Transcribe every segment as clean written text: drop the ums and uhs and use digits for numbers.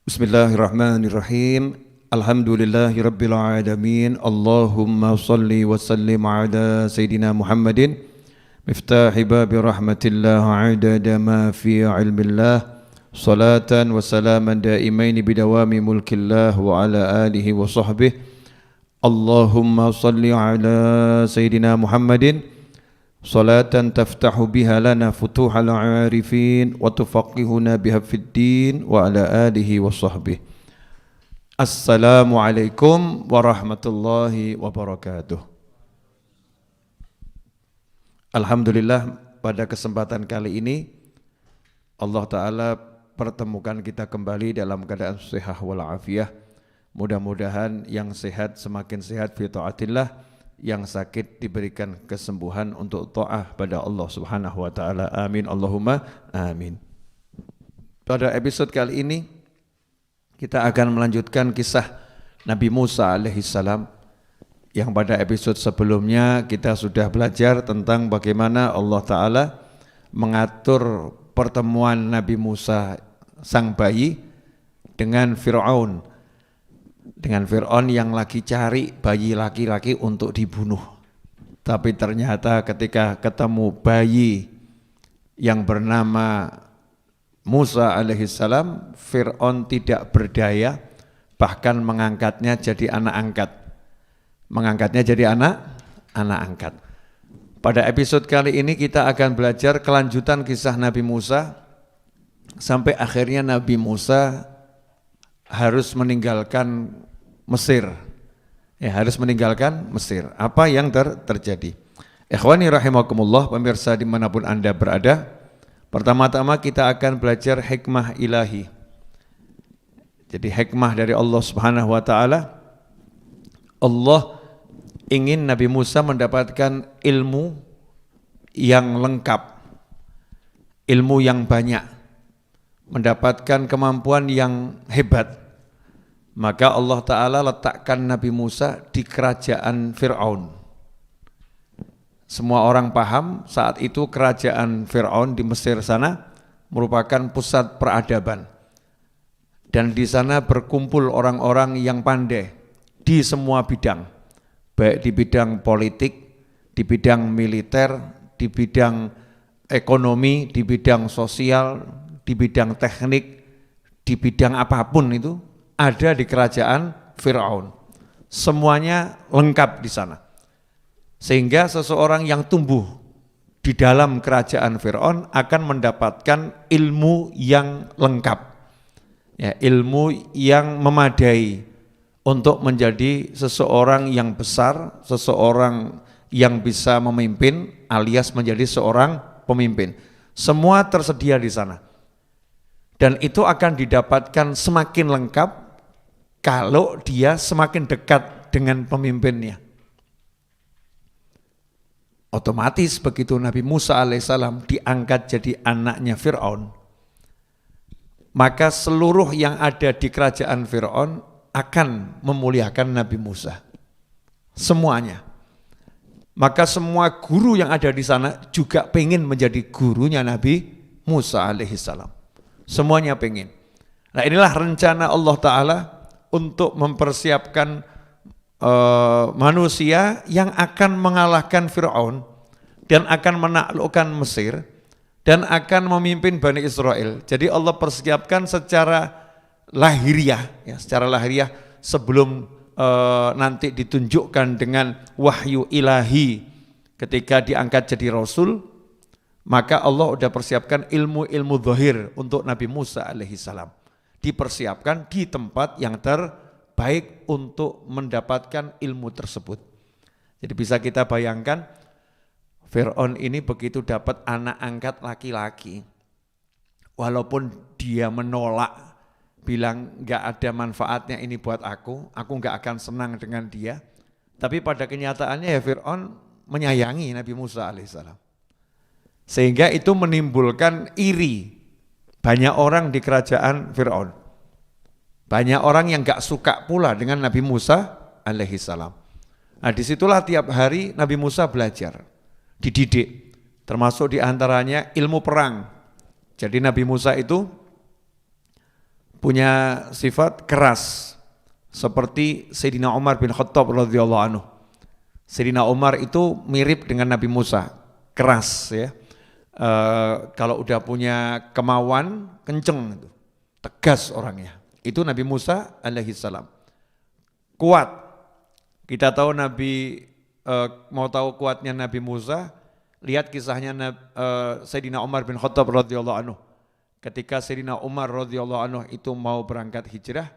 Bismillahirrahmanirrahim. Alhamdulillahirabbil alamin. Allahumma shalli wa sallim ala sayidina Muhammadin miftahi babi rahmatillah adada ma fi ilmillah salatan wa salaman daimaini bidawami mulkillah wa ala alihi wa sahbihi. Allahumma shalli ala sayidina Muhammadin salatan taftahu biha lana futuhal arifin wa tufaqihuna biha fid din wa ala alihi wa sahbihi. Assalamualaikum warahmatullahi wabarakatuh. Alhamdulillah, pada kesempatan kali ini Allah Ta'ala pertemukan kita kembali dalam keadaan sehat walafiah. Mudah-mudahan yang sehat semakin sehat fi taatillah, yang sakit diberikan kesembuhan untuk ta'ah pada Allah Subhanahu wa taala. Amin Allahumma amin. Pada episode kali ini kita akan melanjutkan kisah Nabi Musa alaihissalam, yang pada episode sebelumnya kita sudah belajar tentang bagaimana Allah Ta'ala mengatur pertemuan Nabi Musa sang bayi dengan Fir'aun. Dengan Fir'aun yang lagi cari bayi laki-laki untuk dibunuh. Tapi ternyata ketika ketemu bayi yang bernama Musa alaihissalam, Fir'aun tidak berdaya, bahkan mengangkatnya jadi anak angkat. Mengangkatnya jadi anak angkat. Pada episode kali ini kita akan belajar kelanjutan kisah Nabi Musa, sampai akhirnya Nabi Musa harus meninggalkan Mesir. Harus meninggalkan Mesir. Apa yang terjadi? Ikhwani rahimakumullah, pemirsa dimanapun Anda berada, pertama-tama kita akan belajar hikmah ilahi. Jadi hikmah dari Allah Subhanahu wa taala. Allah ingin Nabi Musa mendapatkan ilmu yang lengkap, ilmu yang banyak, mendapatkan kemampuan yang hebat. Maka Allah Ta'ala letakkan Nabi Musa di kerajaan Fir'aun. Semua orang paham saat itu kerajaan Fir'aun di Mesir sana merupakan pusat peradaban. Dan di sana berkumpul orang-orang yang pandai di semua bidang. Baik di bidang politik, di bidang militer, di bidang ekonomi, di bidang sosial, di bidang teknik, di bidang apapun itu ada di kerajaan Fir'aun. Semuanya lengkap di sana. Sehingga seseorang yang tumbuh di dalam kerajaan Fir'aun akan mendapatkan ilmu yang lengkap. Ilmu yang memadai untuk menjadi seseorang yang besar, seseorang yang bisa memimpin alias menjadi seorang pemimpin. Semua tersedia di sana. Dan itu akan didapatkan semakin lengkap kalau dia semakin dekat dengan pemimpinnya. Otomatis begitu Nabi Musa alaihissalam diangkat jadi anaknya Fir'aun, maka seluruh yang ada di kerajaan Fir'aun akan memuliakan Nabi Musa. Semuanya. Maka semua guru yang ada di sana juga pengen menjadi gurunya Nabi Musa alaihissalam. Semuanya pengen. Nah, inilah rencana Allah Ta'ala untuk mempersiapkan manusia yang akan mengalahkan Fir'aun dan akan menaklukkan Mesir dan akan memimpin Bani Israel. Jadi Allah persiapkan secara lahiriah, secara lahiriah sebelum nanti ditunjukkan dengan wahyu ilahi ketika diangkat jadi Rasul, maka Allah sudah persiapkan ilmu-ilmu zahir untuk Nabi Musa alaihissalam. Dipersiapkan di tempat yang terbaik untuk mendapatkan ilmu tersebut. Jadi bisa kita bayangkan, Fir'aun ini begitu dapat anak angkat laki-laki, walaupun dia menolak, bilang enggak ada manfaatnya ini buat aku enggak akan senang dengan dia. Tapi pada kenyataannya Fir'aun menyayangi Nabi Musa alaihissalam. Sehingga itu menimbulkan iri. Banyak orang di kerajaan Fir'aun. Banyak orang yang gak suka pula dengan Nabi Musa alaihissalam. Nah, disitulah tiap hari Nabi Musa belajar, dididik. Termasuk diantaranya ilmu perang. Jadi Nabi Musa itu punya sifat keras seperti Sayyidina Umar bin Khattab radhiyallahu anhu. Sayyidina Umar itu mirip dengan Nabi Musa, keras ya. Kalau udah punya kemauan kenceng itu, tegas orangnya. Itu Nabi Musa alaihissalam. Kuat. Kita tahu mau tahu kuatnya Nabi Musa, lihat kisahnya Sayyidina Umar bin Khattab radhiyallahu anhu. Ketika Sayyidina Umar radhiyallahu anhu itu mau berangkat hijrah,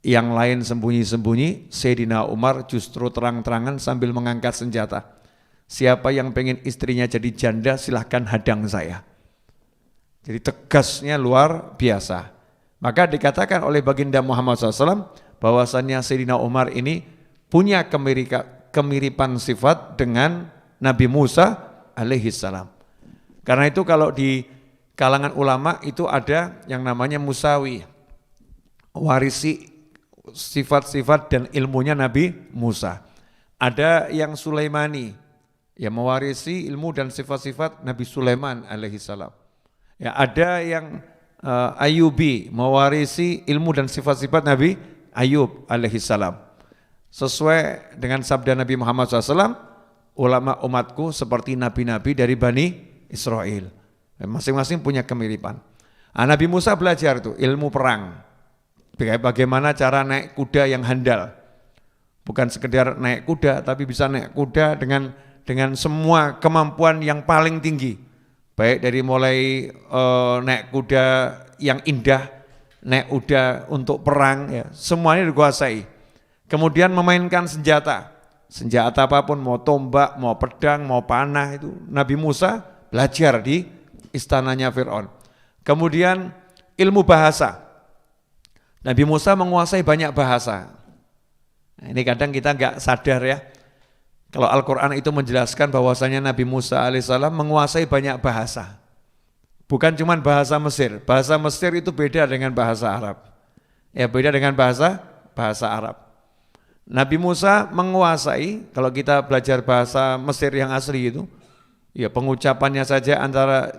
yang lain sembunyi-sembunyi, Sayyidina Umar justru terang-terangan sambil mengangkat senjata. Siapa yang pengen istrinya jadi janda silahkan hadang saya. Jadi tegasnya luar biasa. Maka dikatakan oleh baginda Muhammad SAW bahwasannya Sayyidina Umar ini punya kemiripan sifat dengan Nabi Musa alaihissalam. Karena itu kalau di kalangan ulama itu ada yang namanya Musawi, warisi sifat-sifat dan ilmunya Nabi Musa. Ada yang Sulaimani, yang mewarisi ilmu dan sifat-sifat Nabi Sulaiman alaihissalam. Ya, ada yang Ayubi, mewarisi ilmu dan sifat-sifat Nabi Ayub alaihissalam. Sesuai dengan sabda Nabi Muhammad SAW, ulama umatku seperti nabi-nabi dari Bani Israel. Masing-masing punya kemiripan. Nabi Musa belajar itu ilmu perang. Bagaimana cara naik kuda yang handal. Bukan sekedar naik kuda, tapi bisa naik kuda dengan semua kemampuan yang paling tinggi. Baik dari mulai naik kuda yang indah, naik kuda untuk perang, ya, semuanya dikuasai. Kemudian memainkan senjata apapun, mau tombak, mau pedang, mau panah, itu Nabi Musa belajar di istananya Fir'aun. Kemudian ilmu bahasa, Nabi Musa menguasai banyak bahasa. Nah, ini kadang kita nggak sadar ya. Kalau Al-Quran itu menjelaskan bahwasanya Nabi Musa alaihissalam menguasai banyak bahasa. Bukan cuma bahasa Mesir. Bahasa Mesir itu beda dengan bahasa Arab. Ya, beda dengan bahasa Arab. Nabi Musa menguasai, kalau kita belajar bahasa Mesir yang asli itu, ya pengucapannya saja antara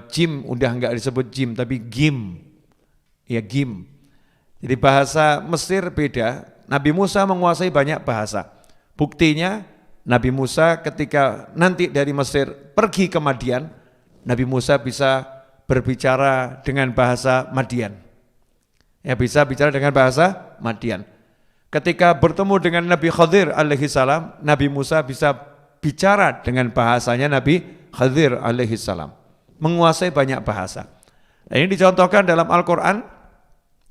jim, udah enggak disebut jim, tapi gim. Ya, gim. Jadi bahasa Mesir beda. Nabi Musa menguasai banyak bahasa. Buktinya Nabi Musa ketika nanti dari Mesir pergi ke Madian, Nabi Musa bisa berbicara dengan bahasa Madian. Ya, bisa bicara dengan bahasa Madian. Ketika bertemu dengan Nabi Khadir alaihissalam, Nabi Musa bisa bicara dengan bahasanya Nabi Khadir alaihissalam. Menguasai banyak bahasa. Nah, ini dicontohkan dalam Al-Quran,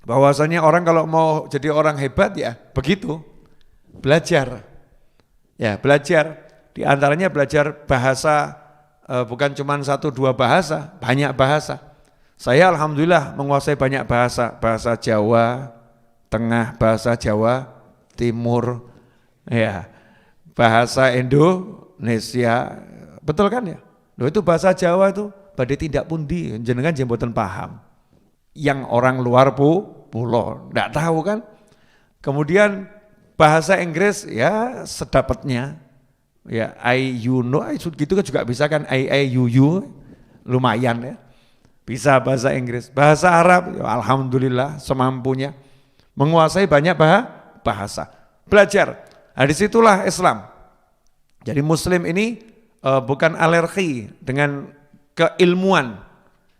bahwasanya orang kalau mau jadi orang hebat ya begitu, belajar. Ya, belajar, di antaranya belajar bahasa, bukan cuma 1-2 bahasa, banyak bahasa. Saya alhamdulillah menguasai banyak bahasa, bahasa Jawa Tengah, bahasa Jawa Timur, ya, bahasa Indonesia, betul kan ya? Loh, itu bahasa Jawa itu badhe tindak pundi, jenengan jemboten paham. Yang orang luar pulau, enggak tahu kan? Kemudian bahasa Inggris ya sedapatnya, ya you know, gitu kan juga bisa kan, you, lumayan ya, bisa bahasa Inggris. Bahasa Arab, ya alhamdulillah semampunya, menguasai banyak bahasa. Belajar, nah disitulah Islam. Jadi Muslim ini bukan alergi dengan keilmuan.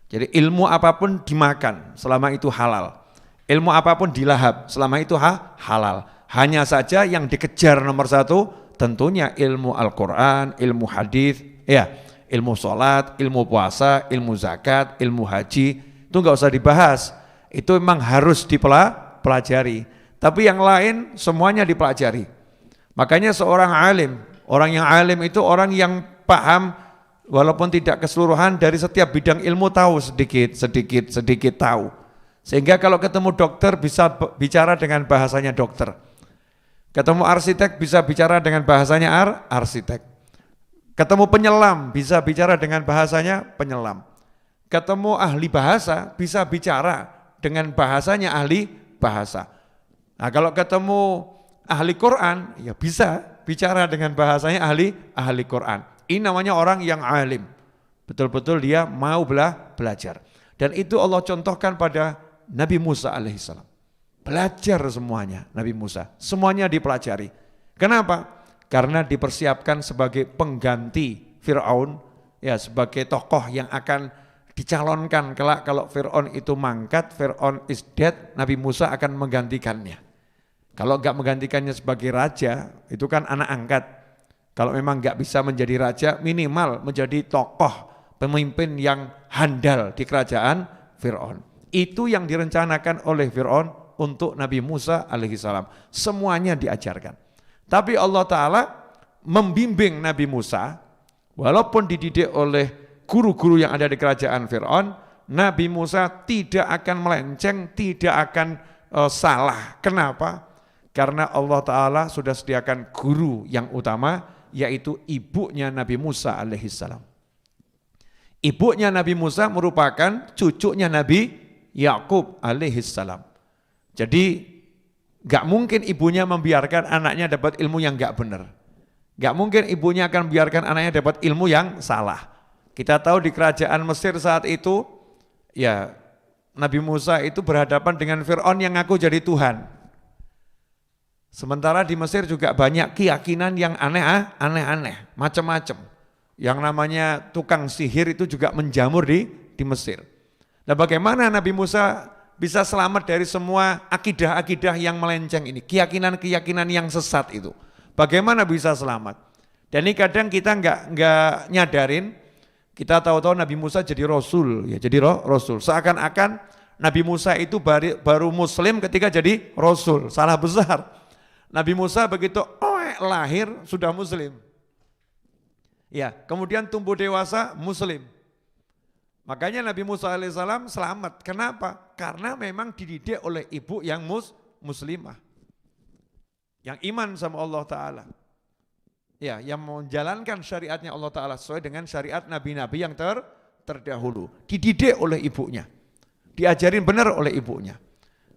Jadi ilmu apapun dimakan selama itu halal, ilmu apapun dilahap selama itu halal. Hanya saja yang dikejar nomor 1 tentunya ilmu Al-Quran, ilmu hadis, ya, ilmu sholat, ilmu puasa, ilmu zakat, ilmu haji, itu enggak usah dibahas. Itu memang harus dipelajari. Tapi yang lain semuanya dipelajari. Makanya seorang alim, orang yang alim itu orang yang paham walaupun tidak keseluruhan dari setiap bidang ilmu, tahu sedikit tahu. Sehingga kalau ketemu dokter bisa bicara dengan bahasanya dokter. Ketemu arsitek bisa bicara dengan bahasanya arsitek. Ketemu penyelam bisa bicara dengan bahasanya penyelam. Ketemu ahli bahasa bisa bicara dengan bahasanya ahli bahasa. Nah, kalau ketemu ahli Quran ya bisa bicara dengan bahasanya ahli Quran. Ini namanya orang yang alim. Betul-betul dia mau belajar. Dan itu Allah contohkan pada Nabi Musa alaihissalam. Belajar semuanya Nabi Musa, semuanya dipelajari. Kenapa? Karena dipersiapkan sebagai pengganti Fir'aun, ya sebagai tokoh yang akan dicalonkan kelak kalau Fir'aun itu mangkat, Fir'aun is dead, Nabi Musa akan menggantikannya. Kalau enggak menggantikannya sebagai raja, itu kan anak angkat. Kalau memang enggak bisa menjadi raja, minimal menjadi tokoh pemimpin yang handal di kerajaan Fir'aun. Itu yang direncanakan oleh Fir'aun untuk Nabi Musa alaihissalam. Semuanya diajarkan. Tapi Allah Ta'ala membimbing Nabi Musa, walaupun dididik oleh guru-guru yang ada di kerajaan Fir'aun, Nabi Musa tidak akan melenceng, tidak akan salah. Kenapa? Karena Allah Ta'ala sudah sediakan guru yang utama, yaitu ibunya Nabi Musa alaihissalam. Ibunya Nabi Musa merupakan cucunya Nabi Yakub alaihissalam. Jadi gak mungkin ibunya membiarkan anaknya dapat ilmu yang gak benar. Gak mungkin ibunya akan membiarkan anaknya dapat ilmu yang salah. Kita tahu di kerajaan Mesir saat itu, ya Nabi Musa itu berhadapan dengan Fir'aun yang ngaku jadi Tuhan. Sementara di Mesir juga banyak keyakinan yang aneh-aneh, macam-macam. Yang namanya tukang sihir itu juga menjamur di Mesir. Nah, bagaimana Nabi Musa bisa selamat dari semua akidah-akidah yang melenceng ini, keyakinan-keyakinan yang sesat itu? Bagaimana bisa selamat? Dan ini kadang kita nggak nyadarin, kita tahu-tahu Nabi Musa jadi Rasul, ya jadi Rasul. Seakan-akan Nabi Musa itu baru Muslim ketika jadi Rasul. Salah besar. Nabi Musa begitu lahir sudah Muslim. Ya, kemudian tumbuh dewasa Muslim. Makanya Nabi Musa alaihissalam selamat. Kenapa? Karena memang dididik oleh ibu yang muslimah. Yang iman sama Allah Ta'ala. Ya, yang menjalankan syariatnya Allah Ta'ala sesuai dengan syariat nabi-nabi yang terdahulu. Dididik oleh ibunya. Diajarin benar oleh ibunya.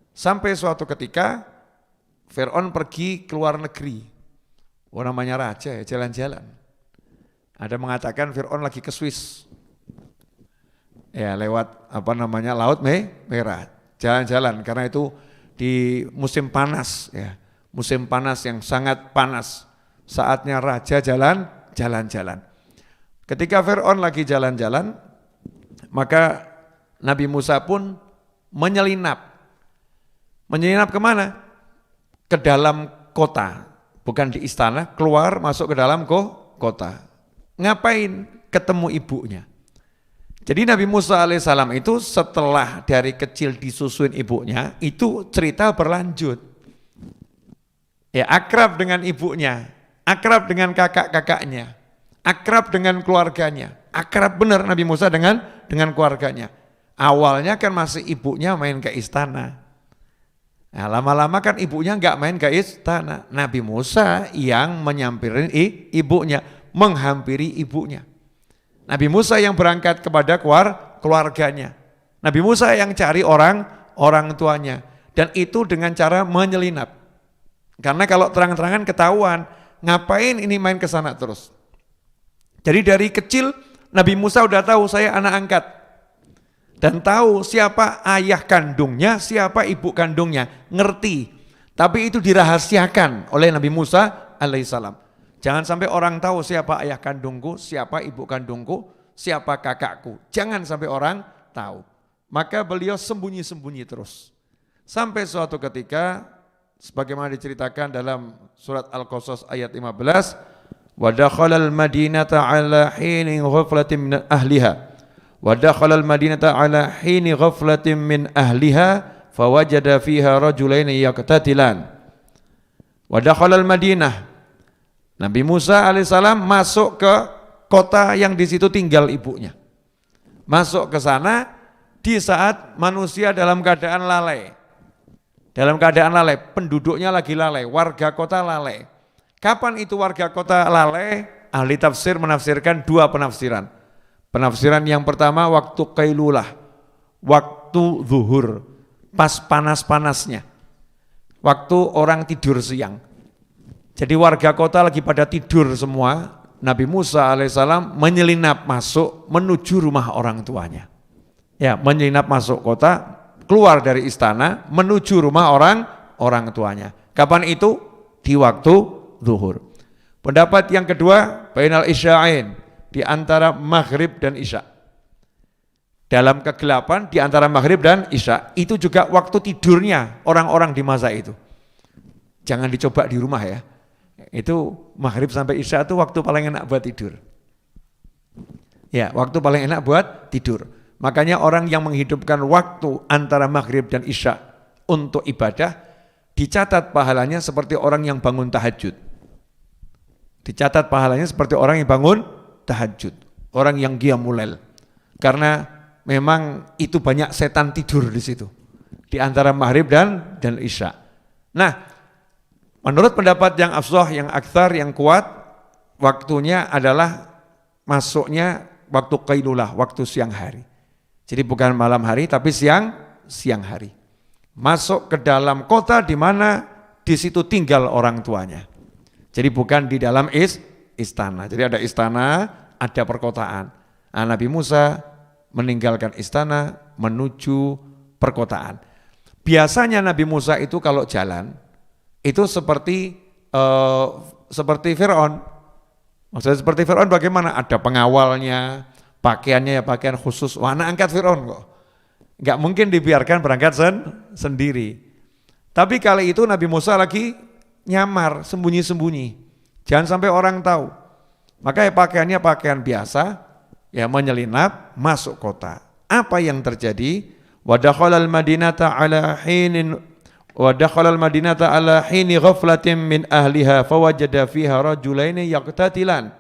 Sampai suatu ketika Fir'aun pergi ke luar negeri. Namanya raja ya, jalan-jalan. Ada mengatakan Fir'aun lagi ke Swiss. Ya, lewat Laut Merah. Jalan-jalan karena itu di musim panas ya. Musim panas yang sangat panas. Saatnya raja jalan-jalan. Ketika Fir'aun lagi jalan-jalan, maka Nabi Musa pun menyelinap. Menyelinap kemana? Ke dalam kota. Bukan di istana, keluar masuk ke dalam kota. Ngapain? Ketemu ibunya. Jadi Nabi Musa alaihissalam itu setelah dari kecil disusuin ibunya, itu cerita berlanjut. Ya, akrab dengan ibunya, akrab dengan kakak-kakaknya, akrab dengan keluarganya, akrab benar Nabi Musa dengan keluarganya. Awalnya kan masih ibunya main ke istana. Nah, lama-lama kan ibunya enggak main ke istana. Nabi Musa yang menyampirin ibunya, menghampiri ibunya. Nabi Musa yang berangkat kepada keluarganya. Nabi Musa yang cari orang tuanya. Dan itu dengan cara menyelinap. Karena kalau terang-terangan ketahuan, ngapain ini main ke sana terus. Jadi dari kecil Nabi Musa udah tahu saya anak angkat. Dan tahu siapa ayah kandungnya, siapa ibu kandungnya. Ngerti. Tapi itu dirahasiakan oleh Nabi Musa alaihissalam. Jangan sampai orang tahu siapa ayah kandungku, siapa ibu kandungku, siapa kakakku. Jangan sampai orang tahu. Maka beliau sembunyi-sembunyi terus. Sampai suatu ketika, sebagaimana diceritakan dalam surat Al-Qasas ayat 15, وَدَخَلَ الْمَدِينَةَ عَلَى حِينِ غَفْلَةٍ مِنْ أَهْلِهَا وَدَخَلَ الْمَدِينَةَ عَلَى حِينِ غَفْلَةٍ مِنْ أَهْلِهَا فَوَجَدَ فِيهَا رَجُلَيْنِ يَقْتَتِلَانِ وَدَخَلَ الْمَدِينَةَ Nabi Musa alaihissalam masuk ke kota yang di situ tinggal ibunya. Masuk ke sana di saat manusia dalam keadaan lalai. Dalam keadaan lalai, penduduknya lagi lalai, warga kota lalai. Kapan itu warga kota lalai? Ahli tafsir menafsirkan dua penafsiran. Penafsiran yang pertama waktu qailulah, waktu zuhur, pas panas-panasnya. Waktu orang tidur siang. Jadi warga kota lagi pada tidur semua, Nabi Musa alaihissalam menyelinap masuk menuju rumah orang tuanya. Ya, menyelinap masuk kota, keluar dari istana menuju rumah orang tuanya. Kapan itu? Di waktu zuhur. Pendapat yang kedua, bainal isya'ain, di antara maghrib dan isya. Dalam kegelapan di antara maghrib dan isya, itu juga waktu tidurnya orang-orang di masa itu. Jangan dicoba di rumah ya. Itu maghrib sampai isya itu waktu paling enak buat tidur. Ya, waktu paling enak buat tidur. Makanya orang yang menghidupkan waktu antara maghrib dan isya untuk ibadah, dicatat pahalanya seperti orang yang bangun tahajud. Dicatat pahalanya seperti orang yang bangun tahajud. Orang yang qiyamul lail. Karena memang itu banyak setan tidur di situ. Di antara maghrib dan isya. Nah, menurut pendapat yang afshah, yang aktsar, yang kuat, waktunya adalah masuknya waktu qailulah, waktu siang hari. Jadi bukan malam hari tapi siang hari. Masuk ke dalam kota di mana di situ tinggal orang tuanya. Jadi bukan di dalam istana. Jadi ada istana, ada perkotaan. Nah, Nabi Musa meninggalkan istana menuju perkotaan. Biasanya Nabi Musa itu kalau jalan itu seperti Fir'aun. Maksudnya seperti Fir'aun bagaimana? Ada pengawalnya, pakaiannya ya pakaian khusus. Wah, anak angkat Fir'aun kok. Enggak mungkin dibiarkan berangkat sendiri. Tapi kali itu Nabi Musa lagi nyamar, sembunyi-sembunyi. Jangan sampai orang tahu. Maka ya pakaiannya pakaian biasa, ya menyelinap masuk kota. Apa yang terjadi? Wa dakhalal madinata ala hini ghaflatin min ahliha fawajada fiha rajulaini yaqtatilan.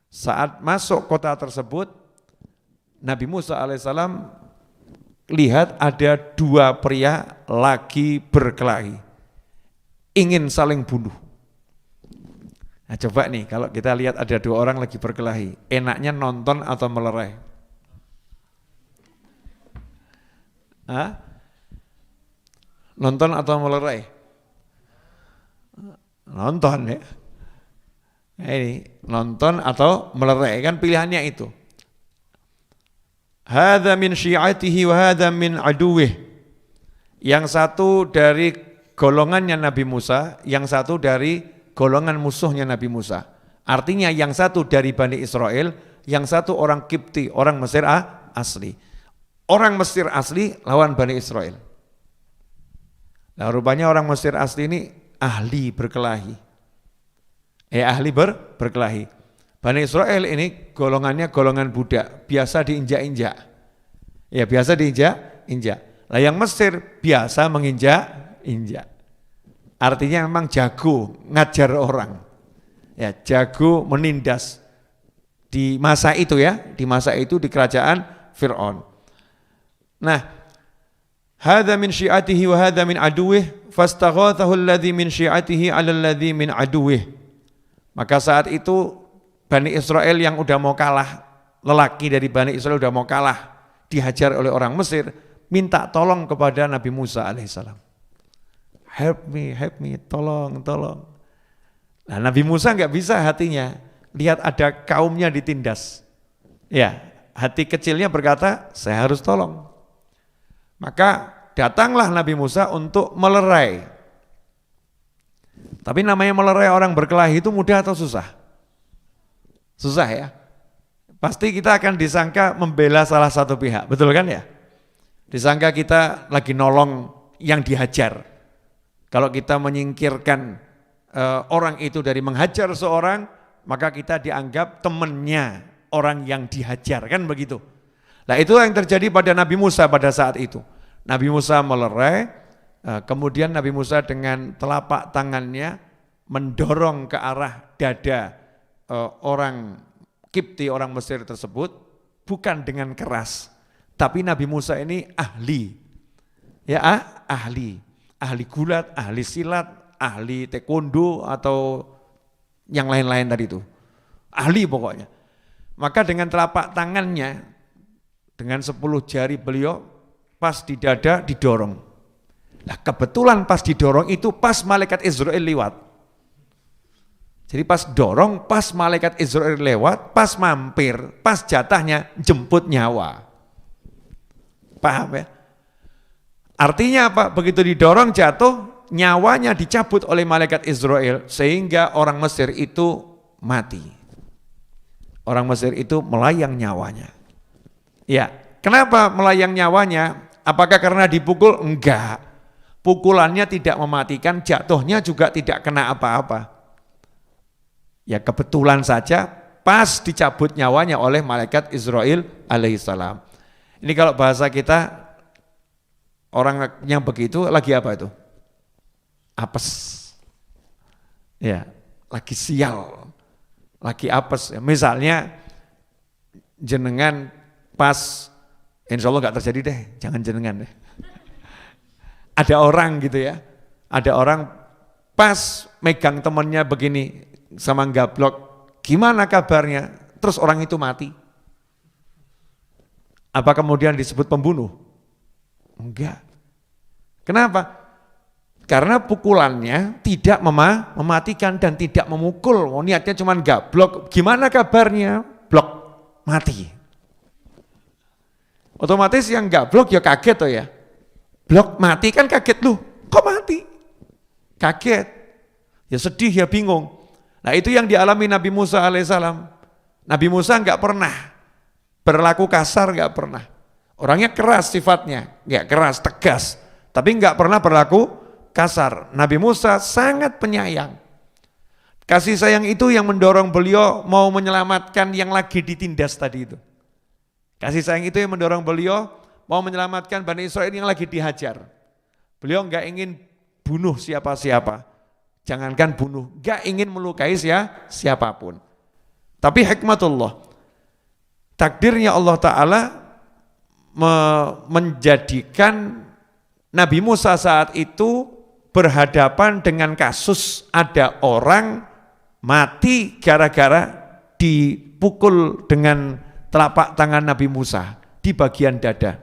Saat masuk kota tersebut, Nabi Musa alaihissalam lihat ada dua pria lagi berkelahi, ingin saling bunuh. Nah, coba nih kalau kita lihat ada dua orang lagi berkelahi, enaknya nonton atau melerai? Hah? Nonton atau melerai? Nonton ya. Nah, ini nonton atau melerai, kan pilihannya itu. Hadza min syi'atihi wa hadza min aduwih. Yang satu dari golongannya Nabi Musa, yang satu dari golongan musuhnya Nabi Musa. Artinya yang satu dari Bani Israel, yang satu orang Kipti, orang Mesir asli. Orang Mesir asli lawan Bani Israel. Nah, rupanya orang Mesir asli ini ahli berkelahi. Ahli berkelahi. Bani Israel ini golongannya golongan budak, biasa diinjak-injak. Ya, biasa diinjak-injak. Lah yang Mesir biasa menginjak-injak. Artinya memang jago ngajar orang. Ya, jago menindas. Di masa itu ya, di masa itu di kerajaan Fir'aun. Nah, hadza min syi'atihi wa hadza min aduwih fastaghathahu alladhi min syi'atihi 'ala alladhi min aduwih. Maka saat itu Bani Israel yang udah mau kalah, lelaki dari Bani Israel udah mau kalah, dihajar oleh orang Mesir, minta tolong kepada Nabi Musa alaihissalam. Help me, tolong. Nah, Nabi Musa enggak bisa hatinya, lihat ada kaumnya ditindas. Ya, hati kecilnya berkata, saya harus tolong. Maka datanglah Nabi Musa untuk melerai. Tapi namanya melerai orang berkelahi itu mudah atau susah? Susah ya. Pasti kita akan disangka membela salah satu pihak, betul kan ya? Disangka kita lagi nolong yang dihajar. Kalau kita menyingkirkan orang itu dari menghajar seorang, maka kita dianggap temannya orang yang dihajar, kan begitu. Nah, itu yang terjadi pada Nabi Musa pada saat itu. Nabi Musa melerai, kemudian Nabi Musa dengan telapak tangannya mendorong ke arah dada orang Kipti, orang Mesir tersebut, bukan dengan keras, tapi Nabi Musa ini ahli, ya ahli gulat, ahli silat, ahli taekwondo atau yang lain-lain tadi itu, ahli pokoknya. Maka dengan telapak tangannya, dengan 10 jari beliau pas di dada didorong. Nah, kebetulan pas didorong itu pas malaikat Israel lewat. Jadi pas dorong, pas malaikat Israel lewat, pas mampir, pas jatahnya jemput nyawa. Paham ya? Artinya apa? Begitu didorong jatuh, nyawanya dicabut oleh malaikat Israel sehingga orang Mesir itu mati. Orang Mesir itu melayang nyawanya. Ya, kenapa melayang nyawanya? Apakah karena dipukul? Enggak. Pukulannya tidak mematikan, jatuhnya juga tidak kena apa-apa. Ya kebetulan saja pas dicabut nyawanya oleh malaikat Israel alaihissalam. Ini kalau bahasa kita, orang yang begitu lagi apa itu? Apes. Ya, lagi sial. Lagi apes. Misalnya jenengan pas, insya Allah nggak terjadi deh, jangan jenengan deh. Ada orang gitu ya, ada orang pas megang temannya begini sama gablok, gimana kabarnya? Terus orang itu mati. Apa kemudian disebut pembunuh? Enggak. Kenapa? Karena pukulannya tidak mematikan dan tidak memukul. Oh, niatnya cuma gablok. Gimana kabarnya? Blok, mati. Otomatis yang gablok ya kaget toh ya. Blok mati kan kaget, loh kok mati? Kaget. Ya sedih ya bingung. Nah itu yang dialami Nabi Musa alaihissalam. Nabi Musa enggak pernah berlaku kasar, enggak pernah. Orangnya keras sifatnya, enggak keras, tegas. Tapi enggak pernah berlaku kasar. Nabi Musa sangat penyayang. Kasih sayang itu yang mendorong beliau mau menyelamatkan yang lagi ditindas tadi itu. Kasih sayang itu yang mendorong beliau mau menyelamatkan Bani Israel yang lagi dihajar. Beliau enggak ingin bunuh siapa-siapa. Jangankan bunuh, enggak ingin melukai siapapun. Tapi hikmatullah, takdirnya Allah Ta'ala menjadikan Nabi Musa saat itu berhadapan dengan kasus ada orang mati gara-gara dipukul dengan telapak tangan Nabi Musa di bagian dada.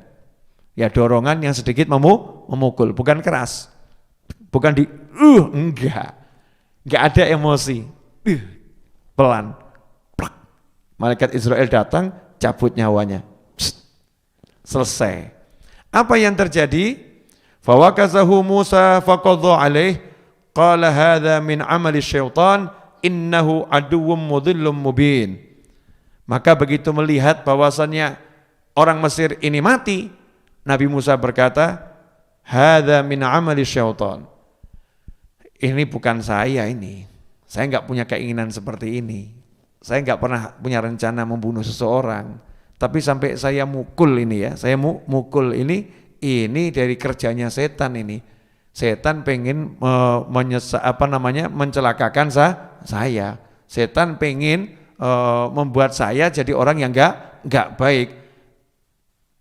Ya dorongan yang sedikit memukul, bukan keras. Bukan di enggak ada emosi. Pelan. Plak. Malaikat Israel datang, cabut nyawanya. Psst. Selesai. Apa yang terjadi? Fawakazahu Musa faqadha alaih qala hadza min amali syaitan innahu aduwwum mudhillum mubin. Maka begitu melihat bahwasannya orang Mesir ini mati, Nabi Musa berkata, hadza min amali syaitan. Ini bukan saya ini. Saya enggak punya keinginan seperti ini. Saya enggak pernah punya rencana membunuh seseorang. Tapi sampai saya mukul ini ya, saya mukul ini dari kerjanya setan ini. Setan pengen mencelakakan saya. Setan pengen membuat saya jadi orang yang enggak baik.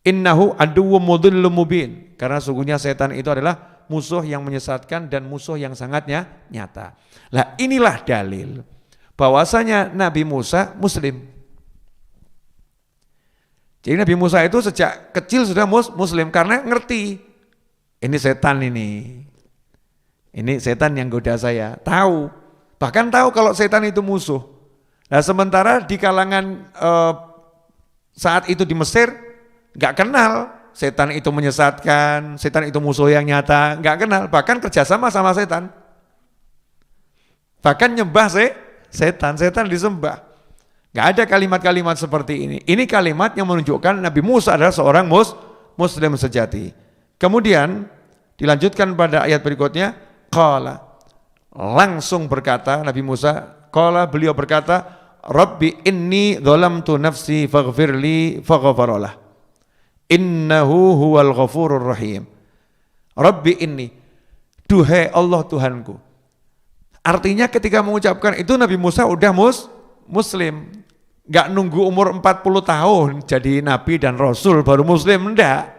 Innahu aduwwum mudhillum mubin. Karena sungguhnya setan itu adalah musuh yang menyesatkan dan musuh yang sangat nyata. Lah inilah dalil bahwasanya Nabi Musa muslim. Jadi Nabi Musa itu sejak kecil sudah muslim karena ngerti ini setan ini. Ini setan yang goda saya, tahu. Bahkan tahu kalau setan itu musuh. Nah sementara di kalangan saat itu di Mesir enggak kenal setan itu menyesatkan, setan itu musuh yang nyata, enggak kenal, bahkan kerjasama sama setan. Bahkan nyembah setan disembah. Enggak ada kalimat-kalimat seperti ini. Ini kalimat yang menunjukkan Nabi Musa adalah seorang muslim sejati. Kemudian dilanjutkan pada ayat berikutnya, qala, langsung berkata Nabi Musa, qala beliau berkata, Rabbi inni dzalamtu nafsi faghfirli faghfaralah. Innahu huwal ghafurur rahim. Rabbi inni, duhai Allah Tuhanku. Artinya ketika mengucapkan itu Nabi Musa udah muslim. Enggak nunggu umur 40 tahun jadi nabi dan rasul baru muslim, enggak.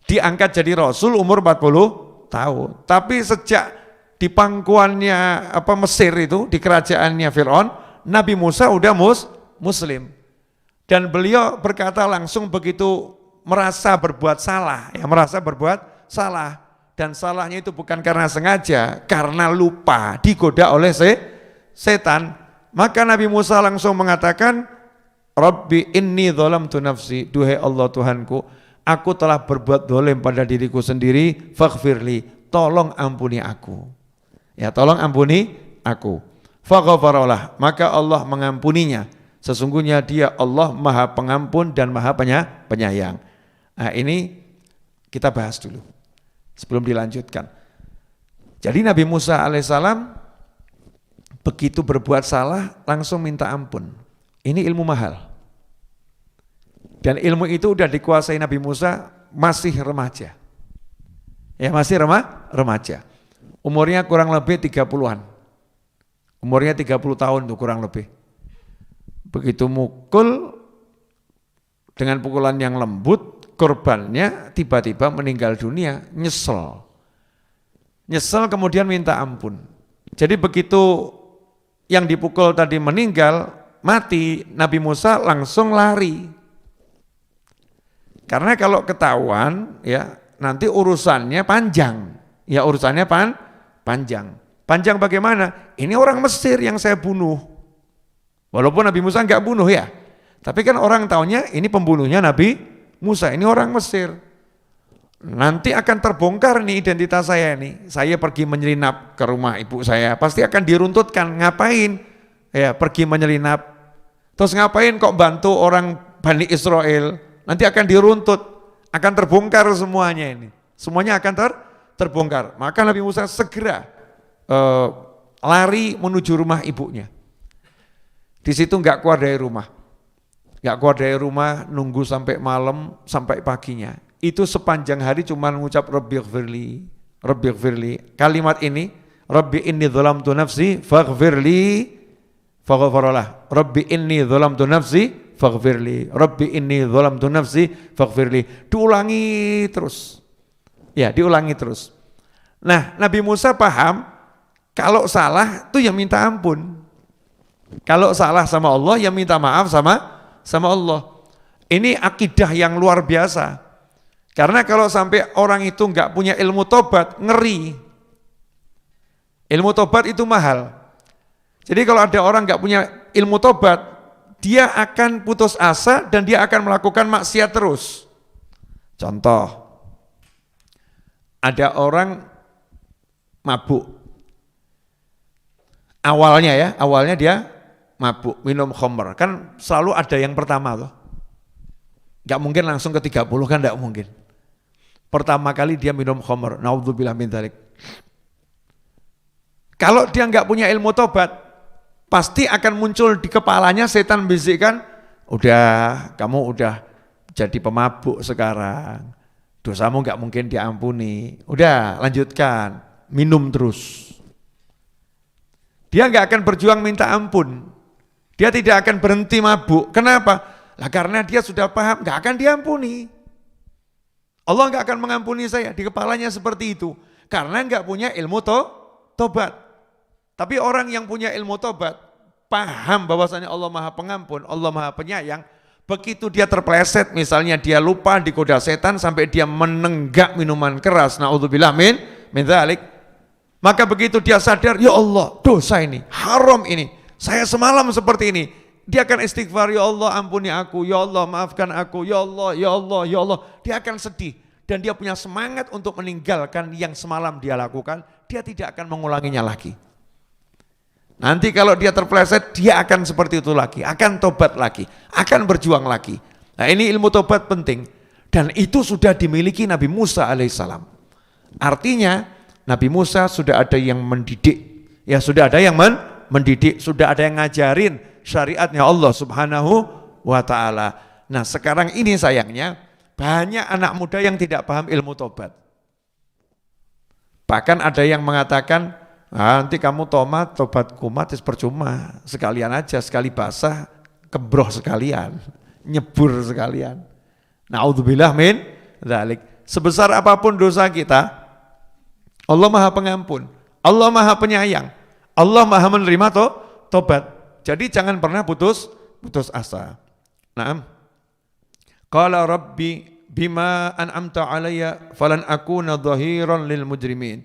Diangkat jadi rasul umur 40 tahun. Tapi sejak di pangkuannya Mesir itu, di kerajaannya Fir'aun, Nabi Musa udah muslim. Dan beliau berkata langsung begitu merasa berbuat salah, dan salahnya itu bukan karena sengaja, karena lupa, digoda oleh setan. Maka Nabi Musa langsung mengatakan, Rabbi inni dzalamtu nafsi, duhai Allah Tuhanku, aku telah berbuat dolim pada diriku sendiri, faghfirli, tolong ampuni aku. Ya, tolong ampuni aku. Faghfaralah, maka Allah mengampuninya. Sesungguhnya dia Allah Maha Pengampun dan Maha Penyayang. Nah, ini kita bahas dulu sebelum dilanjutkan. Jadi Nabi Musa alaihissalam begitu berbuat salah langsung minta ampun. Ini ilmu mahal. Dan ilmu itu udah dikuasai Nabi Musa masih remaja. Ya, masih remaja. Umurnya kurang lebih 30-an. Umurnya 30 tahun tuh kurang lebih. Begitu mukul dengan pukulan yang lembut, korbannya tiba-tiba meninggal dunia, nyesel. Nyesel kemudian minta ampun. Jadi begitu yang dipukul tadi meninggal, mati, Nabi Musa langsung lari. Karena kalau ketahuan ya nanti urusannya panjang. Ya urusannya panjang. Panjang bagaimana? Ini orang Mesir yang saya bunuh. Walaupun Nabi Musa enggak bunuh ya. Tapi kan orang taunya ini pembunuhnya Nabi Musa, ini orang Mesir. Nanti akan terbongkar nih identitas saya nih. Saya pergi menyelinap ke rumah ibu saya, pasti akan diruntutkan. Ngapain? Ya, pergi menyelinap. Terus ngapain kok bantu orang Bani Israel? Nanti akan diruntut, akan terbongkar semuanya ini. Semuanya akan terbongkar. Maka Nabi Musa segera lari menuju rumah ibunya. Di situ enggak keluar dari rumah. Enggak keluar dari rumah, nunggu sampai malam, sampai paginya. Itu sepanjang hari cuma mengucap Rabbighfirli, Rabbighfirli. Kalimat ini, Rabbi inni dzalamtu nafsi faghfirli, faghfaralah. Rabbi inni dzalamtu nafsi faghfirli, Rabbi inni dzalamtu nafsi faghfirli. Diulangi terus. Ya, diulangi terus. Nah, Nabi Musa paham kalau salah itu ya minta ampun. Kalau salah sama Allah ya minta maaf sama Allah. Ini akidah yang luar biasa. Karena kalau sampai orang itu enggak punya ilmu tobat, ngeri. Ilmu tobat itu mahal. Jadi kalau ada orang enggak punya ilmu tobat, dia akan putus asa dan dia akan melakukan maksiat terus. Contoh, ada orang mabuk. Awalnya dia mabuk, minum khamr. Kan selalu ada yang pertama tuh. Enggak mungkin langsung ke 30 kan, enggak mungkin. Pertama kali dia minum khamr, naudzubillah min dzalik. Kalau dia enggak punya ilmu tobat, pasti akan muncul di kepalanya setan bisikkan, udah kamu udah jadi pemabuk sekarang, dosamu enggak mungkin diampuni, udah lanjutkan, minum terus. Dia enggak akan berjuang minta ampun, dia tidak akan berhenti mabuk. Kenapa? Lah karena dia sudah paham enggak akan diampuni. Allah enggak akan mengampuni saya, di kepalanya seperti itu. Karena enggak punya ilmu tobat. Tapi orang yang punya ilmu tobat, paham bahwasanya Allah Maha Pengampun, Allah Maha Penyayang, begitu dia terpeleset, misalnya dia lupa digoda setan sampai dia menenggak minuman keras, naudzubillah min dzalik, maka begitu dia sadar, ya Allah, dosa ini, haram ini, saya semalam seperti ini, dia akan istighfar, ya Allah ampuni aku, ya Allah maafkan aku, ya Allah, ya Allah, ya Allah. Dia akan sedih dan dia punya semangat untuk meninggalkan yang semalam dia lakukan, dia tidak akan mengulanginya lagi. Nanti kalau dia terpeleset, dia akan seperti itu lagi, akan tobat lagi, akan berjuang lagi. Nah ini ilmu tobat penting dan itu sudah dimiliki Nabi Musa alaihissalam. Artinya Nabi Musa sudah ada yang mendidik, ya sudah ada yang mendidik, sudah ada yang ngajarin syariatnya Allah subhanahu wa ta'ala. Nah sekarang ini sayangnya banyak anak muda yang tidak paham ilmu tobat. Bahkan ada yang mengatakan, nanti kamu tobat kumat percuma, sekalian aja, sekali basah, kebroh sekalian, nyebur sekalian. Na'udzubillah min dzalik. Sebesar apapun dosa kita, Allah Maha Pengampun, Allah Maha Penyayang, Allah Maha menerima tobat. Jadi jangan pernah putus asa. Naam. Qala rabbi bima an'amta alayya falan akuna dhahiran lil mujrimin.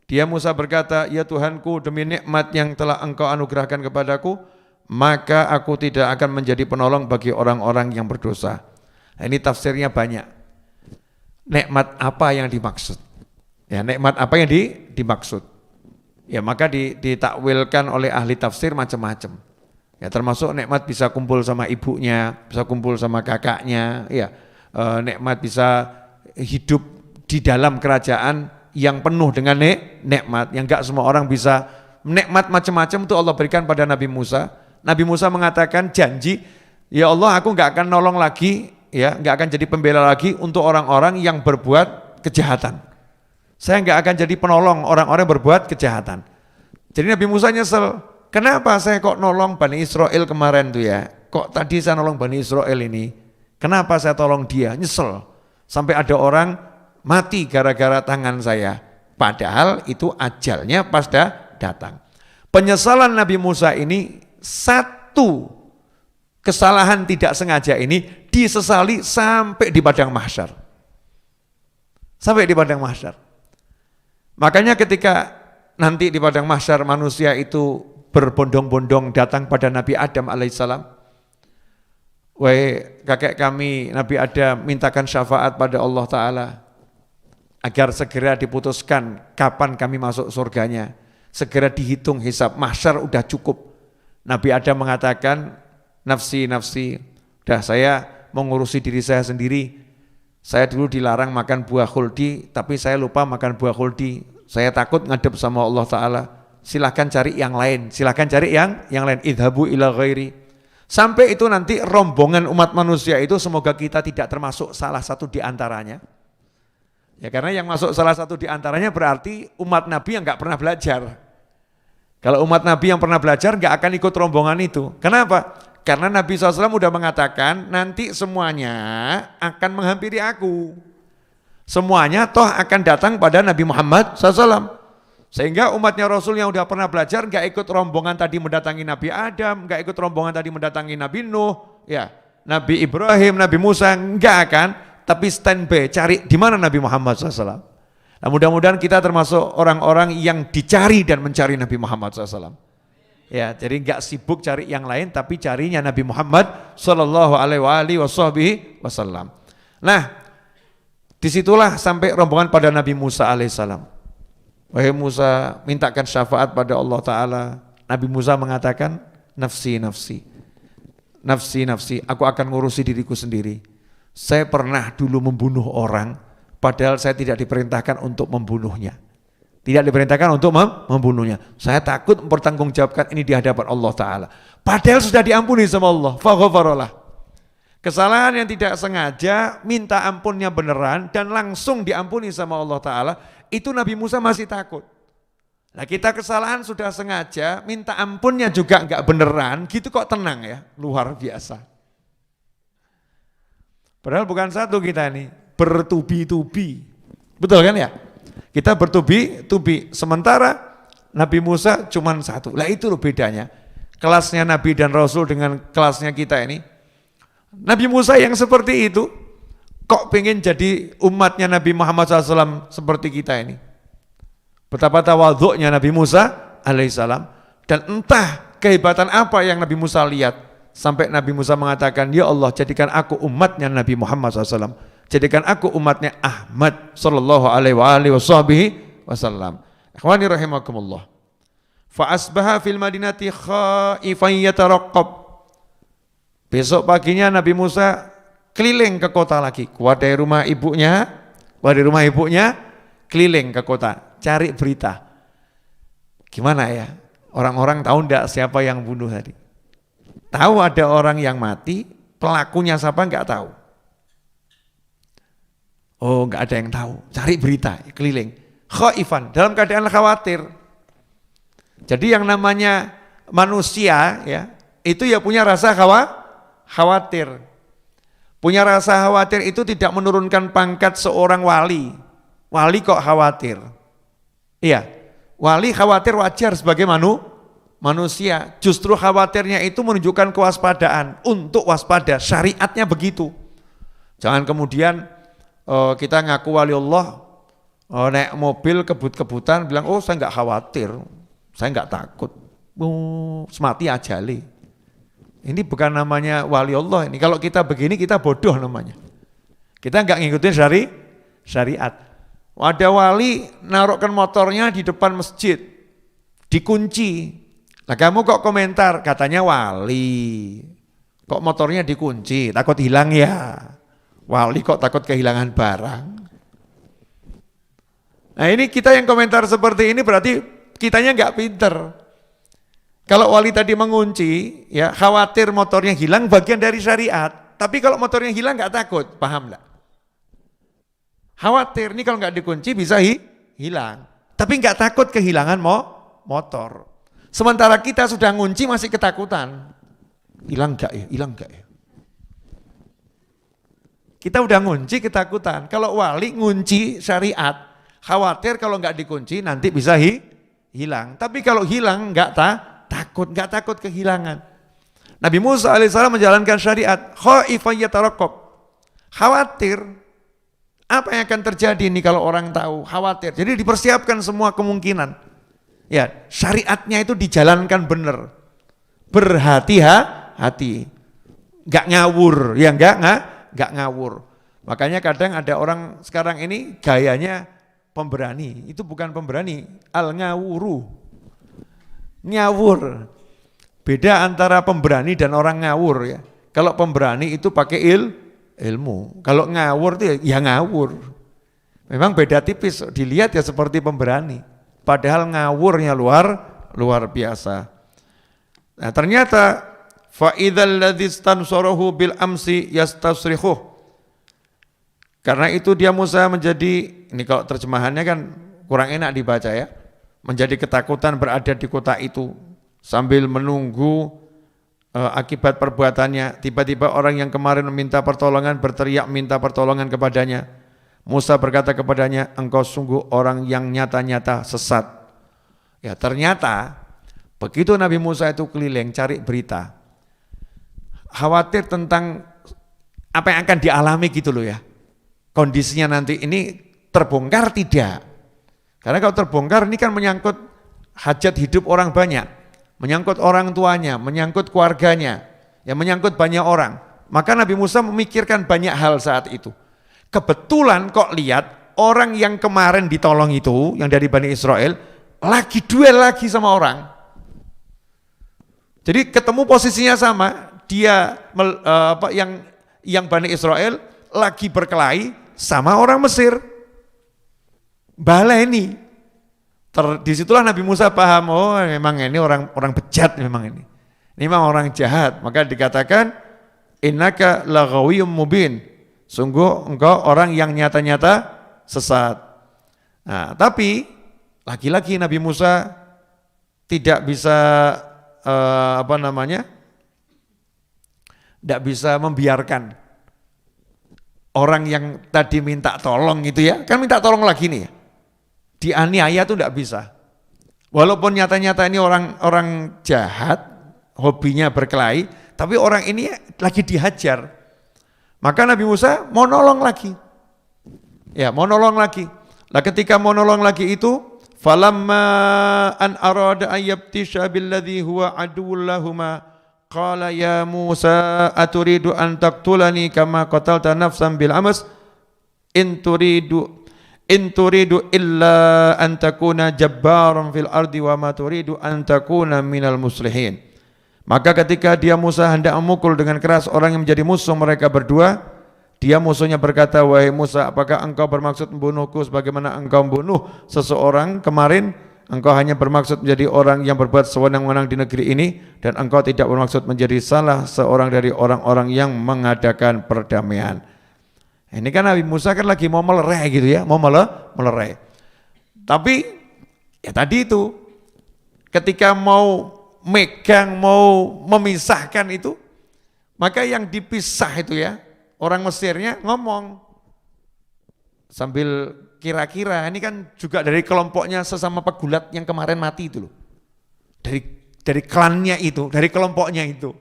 Dia Musa berkata, ya Tuhanku, demi nikmat yang telah Engkau anugerahkan kepadaku, maka aku tidak akan menjadi penolong bagi orang-orang yang berdosa. Nah, ini tafsirnya banyak. nikmat apa yang dimaksud. Ya, nikmat apa yang dimaksud. Ya, maka ditakwilkan oleh ahli tafsir macam-macam. Ya, termasuk nikmat bisa kumpul sama ibunya, bisa kumpul sama kakaknya, ya. Nikmat bisa hidup di dalam kerajaan yang penuh dengan nikmat, yang enggak semua orang bisa. Nikmat macam-macam itu Allah berikan pada Nabi Musa. Nabi Musa mengatakan janji, ya Allah, aku enggak akan nolong lagi, ya, enggak akan jadi pembela lagi untuk orang-orang yang berbuat kejahatan. Saya enggak akan jadi penolong orang-orang yang berbuat kejahatan. Jadi Nabi Musa nyesel, kenapa saya kok nolong Bani Israel kemarin tuh ya? Kok tadi saya nolong Bani Israel ini? Kenapa saya tolong dia? Nyesel. Sampai ada orang mati gara-gara tangan saya. Padahal itu ajalnya pas datang. Penyesalan Nabi Musa ini, satu kesalahan tidak sengaja ini disesali sampai di padang mahsyar. Sampai di padang mahsyar. Makanya ketika nanti di padang mahsyar manusia itu berbondong-bondong datang pada Nabi Adam alaihissalam. Wahai kakek kami Nabi Adam, mintakan syafaat pada Allah Ta'ala agar segera diputuskan kapan kami masuk surganya. Segera dihitung hisab, mahsyar udah cukup. Nabi Adam mengatakan, nafsi, udah saya mengurusi diri saya sendiri. Saya dulu dilarang makan buah khuldi, tapi saya lupa makan buah khuldi. Saya takut ngadep sama Allah Ta'ala. Silahkan cari yang lain, silahkan cari yang lain. Idhabu ila ghairi. Sampai itu nanti rombongan umat manusia itu semoga kita tidak termasuk salah satu di antaranya. Ya, karena yang masuk salah satu di antaranya berarti umat Nabi yang enggak pernah belajar. Kalau umat Nabi yang pernah belajar enggak akan ikut rombongan itu. Kenapa? Karena Nabi SAW sudah mengatakan nanti semuanya akan menghampiri aku. Semuanya toh akan datang pada Nabi Muhammad SAW. Sehingga umatnya Rasul yang udah pernah belajar enggak ikut rombongan tadi mendatangi Nabi Adam, enggak ikut rombongan tadi mendatangi Nabi Nuh, ya, Nabi Ibrahim, Nabi Musa, enggak akan, tapi standby cari di mana Nabi Muhammad SAW. Nah, mudah-mudahan kita termasuk orang-orang yang dicari dan mencari Nabi Muhammad SAW. Ya, jadi enggak sibuk cari yang lain, tapi carinya Nabi Muhammad Sallallahu Alaihi Wasallam. Nah, disitulah sampai rombongan pada Nabi Musa alaihissalam. Wahai Musa, mintakan syafaat pada Allah Ta'ala. Nabi Musa mengatakan, nafsi, aku akan ngurusi diriku sendiri. Saya pernah dulu membunuh orang, padahal saya tidak diperintahkan untuk membunuhnya. Tidak diperintahkan untuk membunuhnya. Saya takut mempertanggungjawabkan ini di hadapan Allah Ta'ala. Padahal sudah diampuni sama Allah. Faghfaralah. Kesalahan yang tidak sengaja, minta ampunnya beneran, dan langsung diampuni sama Allah Ta'ala. Itu Nabi Musa masih takut. Nah, kita kesalahan sudah sengaja, minta ampunnya juga enggak beneran, gitu kok tenang ya, luar biasa. Padahal bukan satu kita ini, bertubi-tubi. Betul kan ya? Kita bertubi-tubi, sementara Nabi Musa cuma satu. Lah itu loh bedanya, kelasnya Nabi dan Rasul dengan kelasnya kita ini. Nabi Musa yang seperti itu, kok pengen jadi umatnya Nabi Muhammad SAW seperti kita ini. Betapa tawadhu'nya Nabi Musa alaihissalam. Dan entah kehebatan apa yang Nabi Musa lihat. Sampai Nabi Musa mengatakan, ya Allah jadikan aku umatnya Nabi Muhammad SAW. Jadikan aku umatnya Ahmad Sallallahu Alaihi Wasallam. Ikhwani rahimakumullah. Fa'asbaha fil madinati khaifan yataraqqab. Besok paginya Nabi Musa keliling ke kota lagi, keluar dari rumah ibunya, keliling ke kota, cari berita. Gimana ya? Orang-orang tahu enggak siapa yang bunuh tadi? Tahu ada orang yang mati, pelakunya siapa enggak tahu. Oh, enggak ada yang tahu. Cari berita, keliling. Khaifan, dalam keadaan khawatir. Jadi yang namanya manusia ya, itu ya punya rasa khawatir. Punya rasa khawatir itu tidak menurunkan pangkat seorang wali. Wali kok khawatir? Iya, wali khawatir wajar sebagai manusia. Justru khawatirnya itu menunjukkan kewaspadaan. Untuk waspada, syariatnya begitu. Jangan kemudian kita ngaku wali Allah, naik mobil kebut-kebutan, bilang, oh saya enggak khawatir, saya enggak takut. Semati ajali. Ini bukan namanya wali Allah ini. Kalau kita begini kita bodoh namanya. Kita enggak ngikutin syariat. Ada wali naruhkan motornya di depan masjid, dikunci. Nah kamu kok komentar, katanya wali, kok motornya dikunci, takut hilang ya. Wali kok takut kehilangan barang. Nah ini kita yang komentar seperti ini berarti kitanya nggak pinter. Kalau wali tadi mengunci, ya khawatir motornya hilang bagian dari syariat. Tapi kalau motornya hilang nggak takut, paham nggak? Khawatir, ini kalau nggak dikunci bisa hilang. Tapi nggak takut kehilangan motor. Sementara kita sudah ngunci masih ketakutan. Hilang nggak ya? Hilang nggak ya? Kita udah ngunci ketakutan. Kalau wali ngunci syariat, khawatir kalau nggak dikunci nanti bisa hilang. Tapi kalau hilang nggak takut kehilangan. Nabi Musa alaihissalam menjalankan syariat, khaifan yataraqqab. Khawatir apa yang akan terjadi nih kalau orang tahu, khawatir. Jadi dipersiapkan semua kemungkinan. Ya, syariatnya itu dijalankan benar. Berhati-hati. Enggak ngawur, ya enggak ngawur. Makanya kadang ada orang sekarang ini gayanya pemberani, itu bukan pemberani, al-ngawuru. Ngawur. Beda antara pemberani dan orang ngawur ya. Kalau pemberani itu pakai ilmu. Kalau ngawur itu ya ngawur. Memang beda tipis, dilihat ya seperti pemberani. Padahal ngawurnya luar biasa. Nah ternyata fa'idhal ladzi stansarahu bil amsi yastasrikhuh. Karena itu dia Musa menjadi, ini kalau terjemahannya kan kurang enak dibaca ya, menjadi ketakutan berada di kota itu sambil menunggu akibat perbuatannya. Tiba-tiba orang yang kemarin meminta pertolongan berteriak minta pertolongan kepadanya. Musa berkata kepadanya, engkau sungguh orang yang nyata-nyata sesat. Ya ternyata begitu Nabi Musa itu keliling cari berita, khawatir tentang apa yang akan dialami gitu loh ya. Kondisinya nanti ini terbongkar tidak? Karena kalau terbongkar ini kan menyangkut hajat hidup orang banyak, menyangkut orang tuanya, menyangkut keluarganya, ya menyangkut banyak orang. Maka Nabi Musa memikirkan banyak hal saat itu. Kebetulan kok lihat orang yang kemarin ditolong itu, yang dari Bani Israel, lagi duel lagi sama orang. Jadi ketemu posisinya sama, dia yang Bani Israel lagi berkelahi sama orang Mesir. Baleni. Disitulah Nabi Musa paham, oh memang ini orang bejat memang ini. Ini memang orang jahat. Maka dikatakan innaka laghawiyyum mubin. Sungguh engkau orang yang nyata-nyata sesat. Nah, tapi lagi-lagi Nabi Musa tidak bisa tidak bisa membiarkan orang yang tadi minta tolong gitu ya, kan minta tolong lagi nih ya. Dianiaya tuh tidak bisa. Walaupun nyata-nyata ini orang jahat, hobinya berkelahi, tapi orang ini lagi dihajar. Maka Nabi Musa mau nolong lagi. Ya, mau nolong lagi. Nah, ketika mau nolong lagi itu, falamma an arada ayyabtisha billadhi huwa aduwwul lahuma qala ya Musa aturidu an taqtulani kama qatalta nafsan bil amas in turidu illa an takuna jabbaran fil ardi wa ma turidu an takuna minal muslihin. Maka ketika dia Musa hendak memukul dengan keras orang yang menjadi musuh mereka berdua, dia musuhnya berkata, wahai Musa, apakah engkau bermaksud membunuhku sebagaimana engkau membunuh seseorang kemarin? Engkau hanya bermaksud menjadi orang yang berbuat sewenang-wenang di negeri ini, dan engkau tidak bermaksud menjadi salah seorang dari orang-orang yang mengadakan perdamaian. Ini kan Nabi Musa kan lagi mau melerai gitu ya, mau melerai. Tapi ya tadi itu ketika mau megang, mau memisahkan itu, maka yang dipisah itu ya, orang Mesirnya ngomong sambil kira-kira, ini kan juga dari kelompoknya sesama pegulat yang kemarin mati itu loh. Dari klannya itu, dari kelompoknya itu.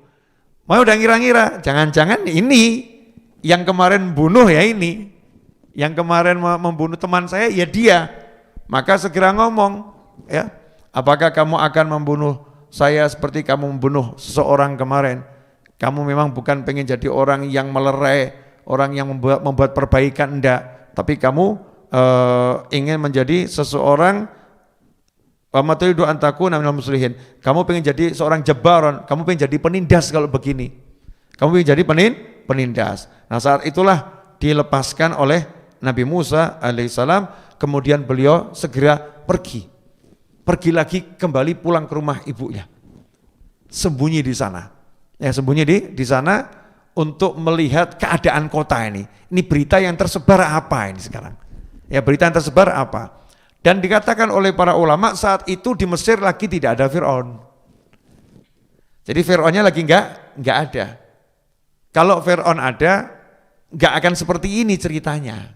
Mau udah ngira-ngira, jangan-jangan ini yang kemarin bunuh ya ini, yang kemarin membunuh teman saya ya dia. Maka segera ngomong, ya, apakah kamu akan membunuh saya seperti kamu membunuh seseorang kemarin? Kamu memang bukan pengen jadi orang yang melerai, orang yang membuat perbaikan, enggak. tapi kamu ingin menjadi seseorang Wamaturidu antakuna minal muslihin. Kamu pengen jadi seorang jabbaron, kamu pengen jadi penindas kalau begini. Kamu pengen jadi penindas. Nah saat itulah dilepaskan oleh Nabi Musa alaihissalam, kemudian beliau segera pergi. Pergi lagi kembali pulang ke rumah ibunya. Sembunyi di sana. Ya sembunyi di sana untuk melihat keadaan kota ini. Ini berita yang tersebar apa ini sekarang? Ya berita yang tersebar apa? Dan dikatakan oleh para ulama saat itu di Mesir lagi tidak ada Fir'aun. Jadi Fir'aunnya lagi enggak ada. Kalau Fir'aun ada, enggak akan seperti ini ceritanya.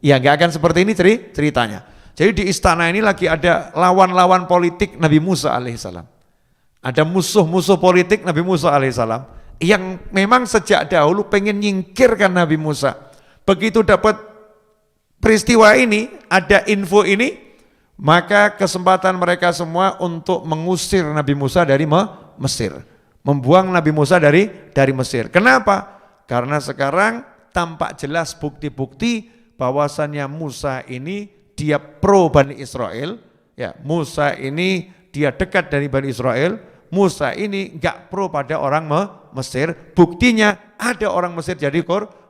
Ya enggak akan seperti ini ceritanya. Jadi di istana ini lagi ada lawan-lawan politik Nabi Musa alaihissalam. Ada musuh-musuh politik Nabi Musa alaihissalam yang memang sejak dahulu pengen nyingkirkan Nabi Musa. Begitu dapat peristiwa ini, ada info ini, maka kesempatan mereka semua untuk mengusir Nabi Musa dari Mesir. Membuang Nabi Musa dari Mesir. Kenapa? Karena sekarang tampak jelas bukti-bukti bahwasannya Musa ini dia pro Bani Israel. Ya, Musa ini dia dekat dari Bani Israel. Musa ini enggak pro pada orang Mesir. Buktinya ada orang Mesir jadi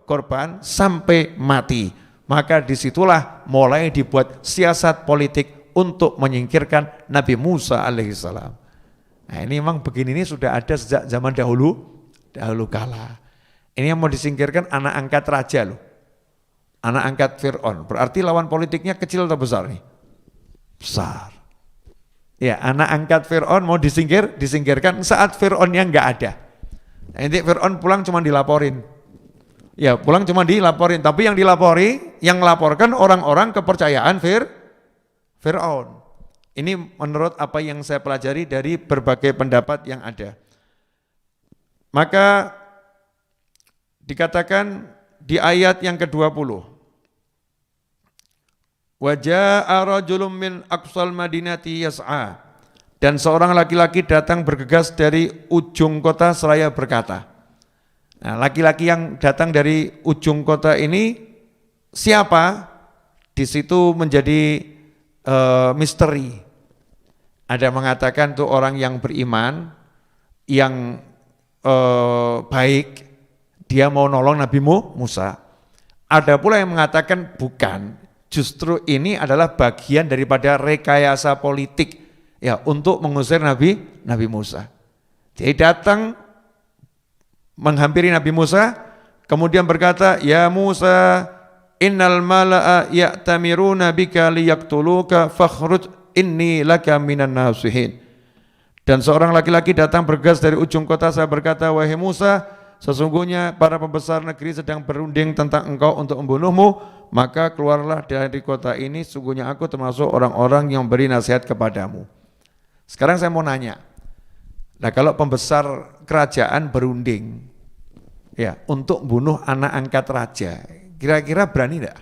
korban sampai mati. Maka disitulah mulai dibuat siasat politik untuk menyingkirkan Nabi Musa alaihissalam. Nah ini memang begini ini sudah ada sejak zaman dahulu kala. Ini yang mau disingkirkan anak angkat raja loh. Anak angkat Fir'aun. Berarti lawan politiknya kecil atau besar nih? Besar. Ya anak angkat Fir'aun mau disingkirkan saat Fir'aunnya enggak ada. Nanti Fir'aun pulang cuma dilaporin. Ya pulang cuma dilaporin, tapi yang melaporkan orang-orang kepercayaan Fir'aun. Ini menurut apa yang saya pelajari dari berbagai pendapat yang ada. Maka dikatakan di ayat yang ke-20. Wa jaa'a rajulun min aqsal madinati yas'a. Dan seorang laki-laki datang bergegas dari ujung kota seraya berkata. Nah, laki-laki yang datang dari ujung kota ini siapa? Di situ menjadi misteri. Ada mengatakan tuh orang yang beriman, yang baik, dia mau nolong Nabi Musa. Ada pula yang mengatakan bukan, justru ini adalah bagian daripada rekayasa politik ya untuk mengusir Nabi Musa. Jadi datang menghampiri Nabi Musa, kemudian berkata, "Ya Musa, innal mala'a ya'tamiruna bika liyaqtuluka fakhruj inni laka minan nasihin." Dan seorang laki-laki datang bergegas dari ujung kota, saya berkata, "Wahai Musa, sesungguhnya para pembesar negeri sedang berunding tentang engkau untuk membunuhmu, maka keluarlah dari kota ini, sungguhnya aku termasuk orang-orang yang beri nasihat kepadamu." Sekarang saya mau nanya, nah kalau pembesar kerajaan berunding ya untuk bunuh anak angkat raja, kira-kira berani enggak?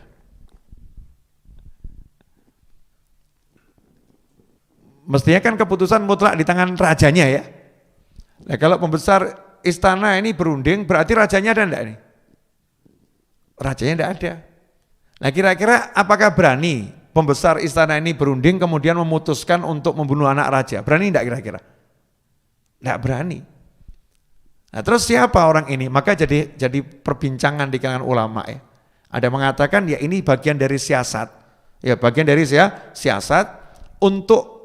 Mestinya kan keputusan mutlak di tangan rajanya ya. Nah kalau pembesar istana ini berunding, berarti rajanya ada enggak nih? Rajanya enggak ada. Nah kira-kira apakah berani pembesar istana ini berunding kemudian memutuskan untuk membunuh anak raja? Berani enggak kira-kira? Enggak berani. Nah terus siapa orang ini? Maka jadi perbincangan di kalangan ulama ya. Ada mengatakan ya ini bagian dari siasat. Ya bagian dari siasat untuk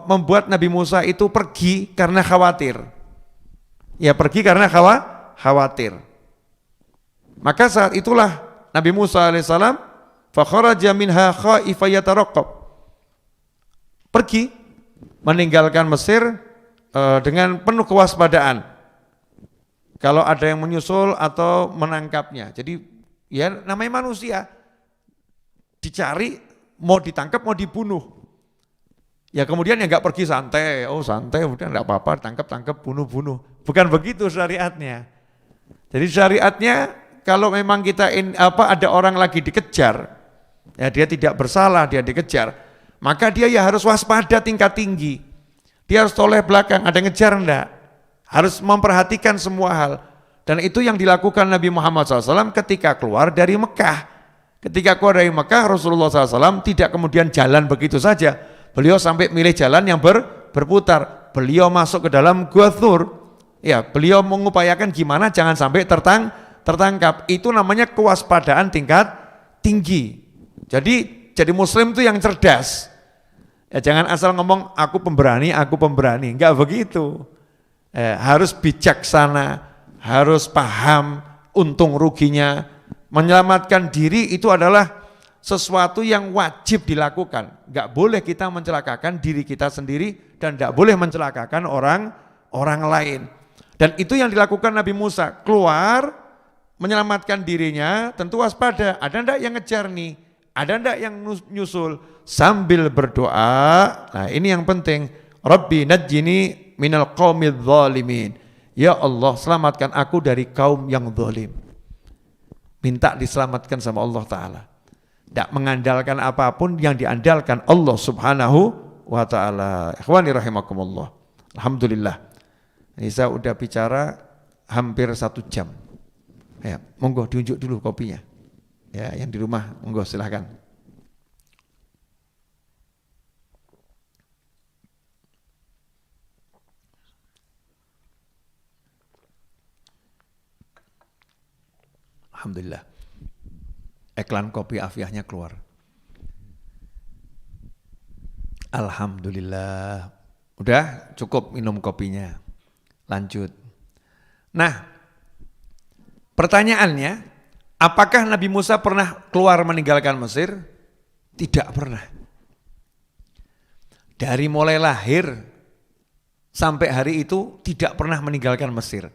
membuat Nabi Musa itu pergi karena khawatir. Ya pergi karena khawatir. Maka saat itulah Nabi Musa alaihissalam fakharaja minha khaifan yataraqqab. Pergi meninggalkan Mesir dengan penuh kewaspadaan. Kalau ada yang menyusul atau menangkapnya. Jadi ya namanya manusia. Dicari, mau ditangkap, mau dibunuh. Ya kemudian ya enggak pergi santai. Oh santai, udah enggak apa-apa, tangkap, bunuh. Bukan begitu syariatnya. Jadi syariatnya kalau memang ada orang lagi dikejar, ya dia tidak bersalah, dia dikejar, maka dia ya harus waspada tingkat tinggi. Dia harus toleh belakang, ada yang ngejar enggak? Harus memperhatikan semua hal. Dan itu yang dilakukan Nabi Muhammad SAW ketika keluar dari Mekah. Ketika keluar dari Mekah, Rasulullah SAW tidak kemudian jalan begitu saja. Beliau sampai milih jalan yang berputar. Beliau masuk ke dalam Gua Thur. Ya, beliau mengupayakan gimana jangan sampai tertangkap. Itu namanya kewaspadaan tingkat tinggi. Jadi muslim itu yang cerdas. Ya, jangan asal ngomong aku pemberani. Enggak begitu. Harus bijaksana, harus paham untung ruginya. Menyelamatkan diri itu adalah sesuatu yang wajib dilakukan. Enggak boleh kita mencelakakan diri kita sendiri dan enggak boleh mencelakakan orang lain. Dan itu yang dilakukan Nabi Musa, keluar menyelamatkan dirinya, tentu waspada. Ada enggak yang ngejar nih? Ada enggak yang nyusul? Sambil berdoa. Nah, ini yang penting. Rabbi najjini minal qaumidz zalimin. Ya Allah, selamatkan aku dari kaum yang zalim. Minta diselamatkan sama Allah Ta'ala. Tidak mengandalkan apapun, yang diandalkan Allah Subhanahu wa Ta'ala. Ikhwani rahimakumullah. Alhamdulillah. Ini saya udah bicara hampir 1 jam. Ya, monggo diunjuk dulu kopinya. Ya, yang di rumah, monggo silahkan. Alhamdulillah. Iklan kopi Afiahnya keluar. Alhamdulillah. Udah cukup minum kopinya. Lanjut. Nah, pertanyaannya, apakah Nabi Musa pernah keluar meninggalkan Mesir? Tidak pernah. Dari mulai lahir sampai hari itu tidak pernah meninggalkan Mesir.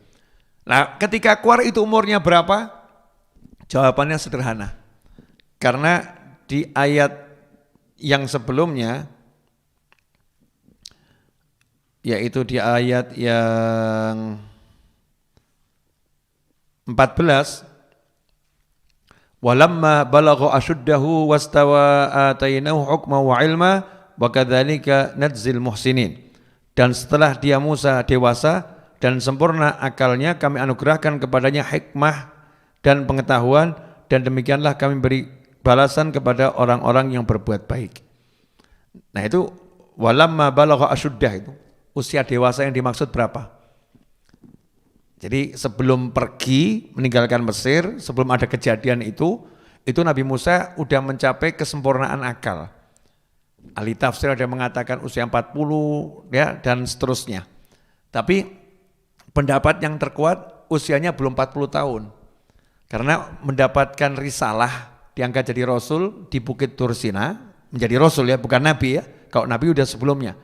Nah, ketika keluar itu umurnya berapa? Jawabannya sederhana. Karena di ayat yang sebelumnya, yaitu di ayat yang 14, walamma balagha ashuddahu wastawa atainahu hukma wa ilma wa kadzalika nadzil muhsinin. Dan setelah dia Musa dewasa dan sempurna akalnya, kami anugerahkan kepadanya hikmah dan pengetahuan, dan demikianlah kami beri balasan kepada orang-orang yang berbuat baik. Nah itu walamma balagha ashuddah, itu usia dewasa yang dimaksud berapa? Jadi sebelum pergi meninggalkan Mesir, sebelum ada kejadian itu Nabi Musa udah mencapai kesempurnaan akal. Ahli tafsir ada mengatakan usia 40 ya, dan seterusnya. Tapi pendapat yang terkuat usianya belum 40 tahun. Karena mendapatkan risalah, diangkat jadi Rasul di Bukit Tursina, menjadi Rasul ya, bukan Nabi ya. Kalau Nabi udah sebelumnya.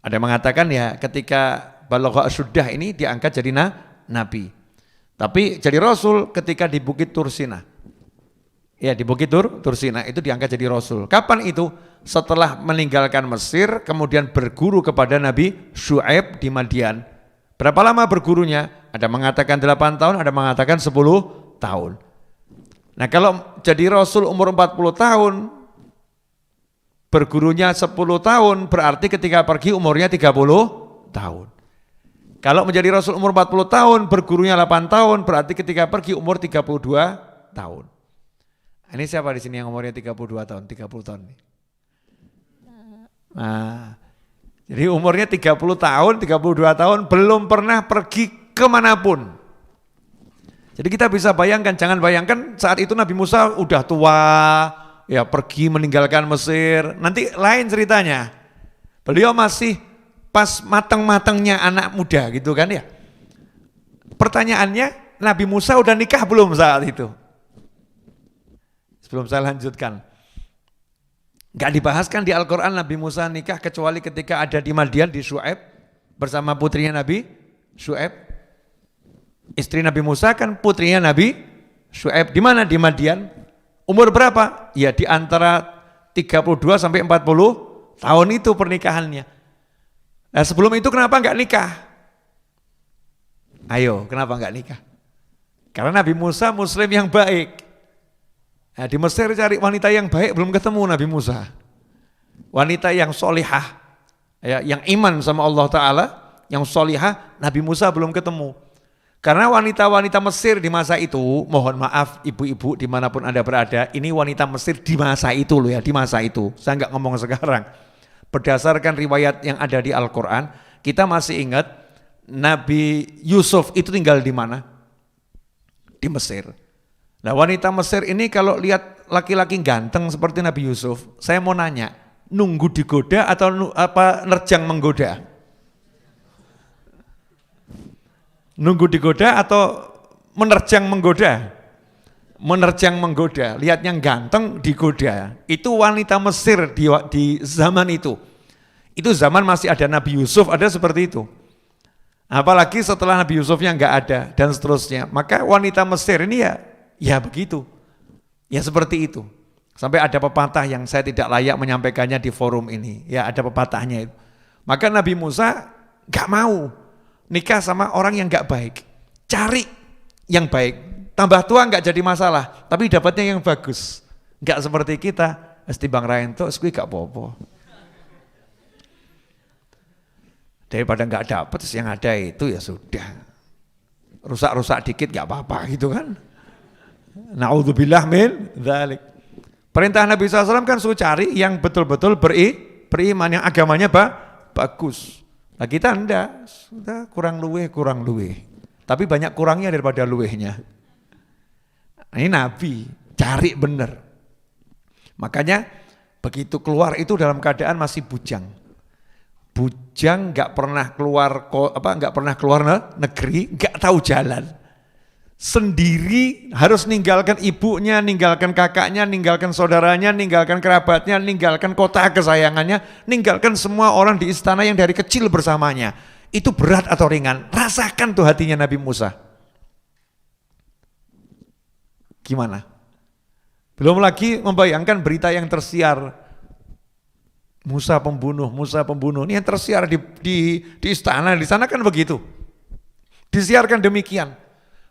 Ada yang mengatakan ya ketika balagha asyuddah ini diangkat jadi Nabi. Tapi jadi Rasul ketika di Bukit Tursina. Ya di Bukit Tursina itu diangkat jadi Rasul. Kapan itu? Setelah meninggalkan Mesir, kemudian berguru kepada Nabi Syu'aib di Madian. Berapa lama bergurunya? Ada mengatakan 8 tahun, ada mengatakan 10 tahun. Nah kalau jadi Rasul umur 40 tahun, bergurunya 10 tahun, berarti ketika pergi umurnya 30 tahun. Kalau menjadi Rasul umur 40 tahun, bergurunya 8 tahun, berarti ketika pergi umur 32 tahun. Ini siapa di sini yang umurnya 32 tahun, 30 tahun? Nah, jadi umurnya 30 tahun, 32 tahun, belum pernah pergi kemanapun. Jadi kita bisa bayangkan, jangan bayangkan saat itu Nabi Musa udah tua, ya pergi meninggalkan Mesir, nanti lain ceritanya. Beliau masih pas matang-matangnya anak muda gitu kan ya. Pertanyaannya, Nabi Musa udah nikah belum saat itu? Sebelum saya lanjutkan. Gak dibahaskan di Al-Quran Nabi Musa nikah kecuali ketika ada di Madian di Syu'aib bersama putrinya Nabi Syu'aib. Istri Nabi Musa kan putrinya Nabi Syu'aib. Di mana? Di Madian. Umur berapa? Ya di antara 32 sampai 40 tahun itu pernikahannya. Nah sebelum itu kenapa enggak nikah? Ayo, kenapa enggak nikah? Karena Nabi Musa muslim yang baik. Nah, di Mesir cari wanita yang baik belum ketemu Nabi Musa. Wanita yang solihah, ya, yang iman sama Allah Ta'ala, yang solihah, Nabi Musa belum ketemu. Karena wanita-wanita Mesir di masa itu, mohon maaf ibu-ibu dimanapun Anda berada, ini wanita Mesir di masa itu loh ya, di masa itu. Saya nggak ngomong sekarang. Berdasarkan riwayat yang ada di Al-Quran, kita masih ingat Nabi Yusuf itu tinggal di mana? Di Mesir. Nah wanita Mesir ini kalau lihat laki-laki ganteng seperti Nabi Yusuf, saya mau nanya, nunggu digoda atau nerjang menggoda? Nunggu digoda atau menerjang menggoda? Menerjang menggoda, lihatnya ganteng digoda. Itu wanita Mesir di zaman itu. Itu zaman masih ada Nabi Yusuf, ada seperti itu. Apalagi setelah Nabi Yusufnya nggak ada dan seterusnya. Maka wanita Mesir ini ya begitu. Ya seperti itu. Sampai ada pepatah yang saya tidak layak menyampaikannya di forum ini. Ya ada pepatahnya itu. Maka Nabi Musa nggak mau nikah sama orang yang nggak baik. Cari yang baik. Tambah tua nggak jadi masalah, tapi dapatnya yang bagus. Nggak seperti kita, mesti Bang Raento, sekui gak popo. Daripada nggak dapat, yang ada itu ya sudah. Rusak-rusak dikit nggak apa-apa gitu kan. Na'udzubillah min dzalik. Perintah Nabi SAW kan suruh cari yang betul-betul beriman, yang agamanya bagus. Nah kita enggak, sudah kurang luweh. Tapi banyak kurangnya daripada luwehnya. Ini Nabi, cari benar. Makanya begitu keluar itu dalam keadaan masih bujang. Bujang nggak pernah keluar negeri, nggak tahu jalan. Sendiri harus ninggalkan ibunya, ninggalkan kakaknya, ninggalkan saudaranya, ninggalkan kerabatnya, ninggalkan kota kesayangannya, ninggalkan semua orang di istana yang dari kecil bersamanya. Itu berat atau ringan? Rasakan tuh hatinya Nabi Musa. Gimana? Belum lagi membayangkan berita yang tersiar. Musa pembunuh. Ini yang tersiar di istana, di sana kan begitu. Disiarkan demikian.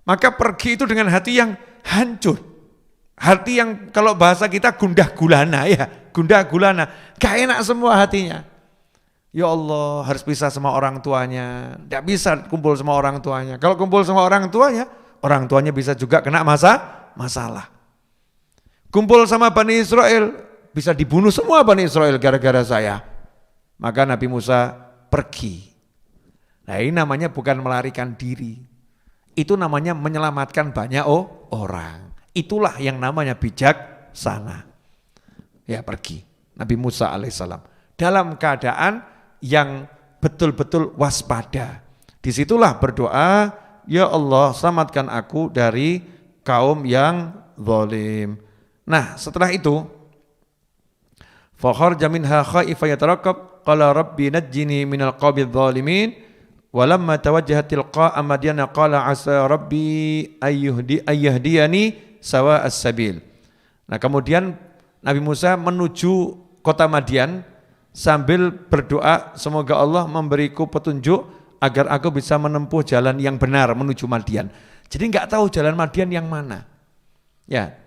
Maka pergi itu dengan hati yang hancur. Hati yang kalau bahasa kita gundah gulana ya. Gundah gulana. Gak enak semua hatinya. Ya Allah harus pisah sama orang tuanya. Tidak bisa kumpul sama orang tuanya. Kalau kumpul sama orang tuanya bisa juga kena masalah. Kumpul sama Bani Israel. Bisa dibunuh semua Bani Israel gara-gara saya. Maka Nabi Musa pergi. Nah ini namanya bukan melarikan diri. Itu namanya menyelamatkan banyak orang. Itulah yang namanya bijaksana. Ya pergi. Nabi Musa alaihissalam. Dalam keadaan yang betul-betul waspada. Disitulah berdoa, ya Allah selamatkan aku dari kaum yang zalim. Nah setelah itu, fakharja minha khaifa yatarakab, qala rabbi najjini minal qawmi dzalimin. Walamma tawajjaha tilqa'a Madyana qala asa rabbi ayyahdiyani sawa as-sabil. Nah kemudian Nabi Musa menuju kota Madyan sambil berdoa semoga Allah memberiku petunjuk agar aku bisa menempuh jalan yang benar menuju Madyan. Jadi enggak tahu jalan Madyan yang mana. Ya.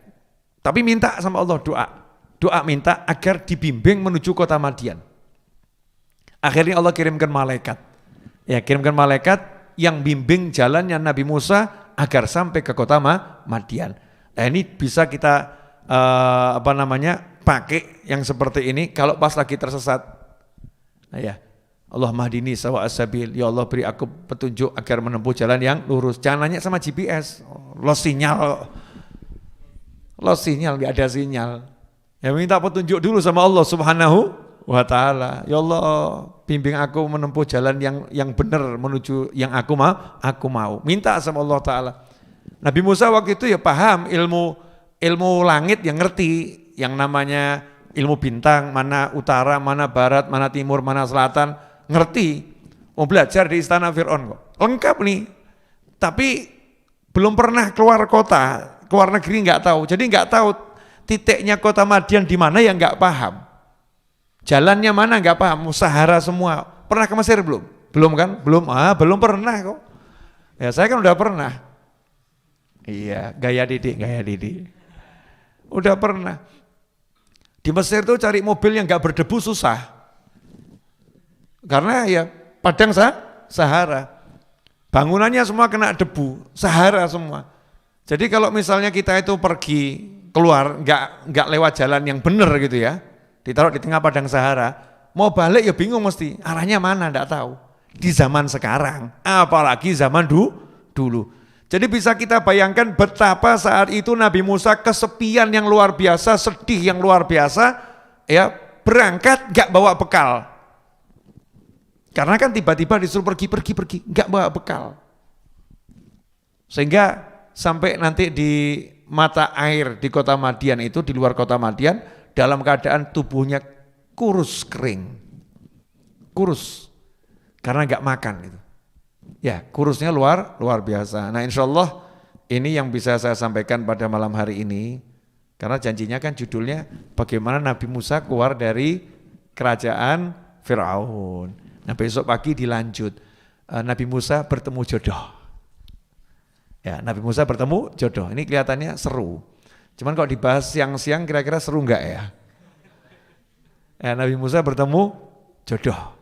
Tapi minta sama Allah doa minta agar dibimbing menuju kota Madyan. Akhirnya Allah kirimkan malaikat. Ya, kirimkan malaikat yang bimbing jalannya Nabi Musa agar sampai ke kota Madyan. Nah, ini bisa kita pakai yang seperti ini kalau pas lagi tersesat. Nah, ya. Allah mahdini sawa as-sabil. Ya Allah beri aku petunjuk agar menempuh jalan yang lurus. Jangan nanya sama GPS. Lost sinyal enggak ada sinyal. Ya minta petunjuk dulu sama Allah Subhanahu wa ta'ala. Ya Allah bimbing aku menempuh jalan yang benar menuju yang aku mau. Minta sama Allah ta'ala. Nabi Musa waktu itu ya paham ilmu langit, yang ngerti yang namanya ilmu bintang, mana utara, mana barat, mana timur, mana selatan, ngerti. Mau belajar di istana Fir'aun kok. Lengkap nih. Tapi belum pernah keluar kota, keluar negeri enggak tahu. Jadi enggak tahu titiknya kota Madyan di mana yang enggak paham. Jalannya mana enggak paham, Sahara semua. Pernah ke Mesir belum? Belum kan? Belum pernah kok. Ya saya kan udah pernah. Iya, gaya Didi. Udah pernah. Di Mesir tuh cari mobil yang enggak berdebu susah. Karena ya padang Sahara. Bangunannya semua kena debu, Sahara semua. Jadi kalau misalnya kita itu pergi keluar, nggak lewat jalan yang benar gitu ya, ditaruh di tengah padang Sahara, mau balik ya bingung mesti, arahnya mana nggak tahu. Di zaman sekarang, apalagi zaman dulu. Jadi bisa kita bayangkan betapa saat itu Nabi Musa kesepian yang luar biasa, sedih yang luar biasa, ya berangkat nggak bawa bekal. Karena kan tiba-tiba disuruh pergi, nggak bawa bekal. Sehingga sampai nanti di mata air di kota Madian itu, di luar kota Madian, dalam keadaan tubuhnya kurus kering. Kurus. Karena nggak makan gitu. Ya, kurusnya luar biasa. Nah, insya Allah ini yang bisa saya sampaikan pada malam hari ini. Karena janjinya kan judulnya bagaimana Nabi Musa keluar dari kerajaan Fir'aun. Nah, besok pagi dilanjut. Nabi Musa bertemu jodoh. Ya, Nabi Musa bertemu jodoh. Ini kelihatannya seru. Cuman kalau dibahas siang-siang kira-kira seru enggak ya? Ya, Nabi Musa bertemu jodoh.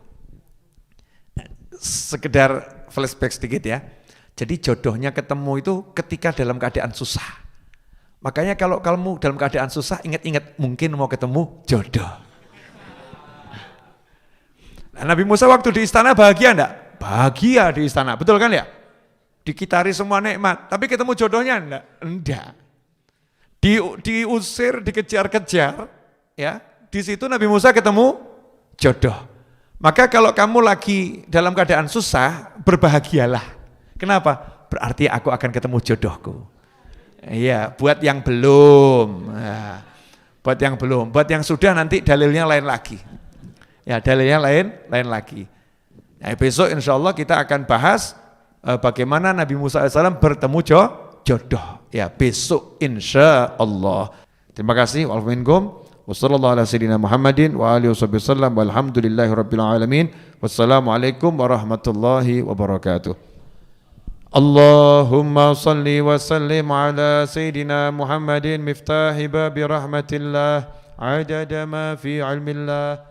Sekedar flashback sedikit ya. Jadi jodohnya ketemu itu ketika dalam keadaan susah. Makanya kalau kamu dalam keadaan susah, ingat-ingat mungkin mau ketemu jodoh. Nah, Nabi Musa waktu di istana bahagia enggak? Bahagia di istana, betul kan ya? Dikitari semua nikmat, tapi ketemu jodohnya enggak? Enggak. Diusir, dikejar-kejar, ya. Di situ Nabi Musa ketemu jodoh. Maka kalau kamu lagi dalam keadaan susah, berbahagialah. Kenapa? Berarti aku akan ketemu jodohku. Iya, buat yang belum. Nah, buat yang sudah nanti dalilnya lain lagi. Ya, dalilnya lain lagi. Nah, besok insya Allah kita akan bahas bagaimana Nabi Musa AS bertemu jodoh. Ya, besok insya Allah. Terima kasih. Wassalamualaikum warahmatullahi wabarakatuh. Allahumma salli wa sallim ala Sayyidina Muhammadin miftahi babi rahmatillah adada ma fi ilmillah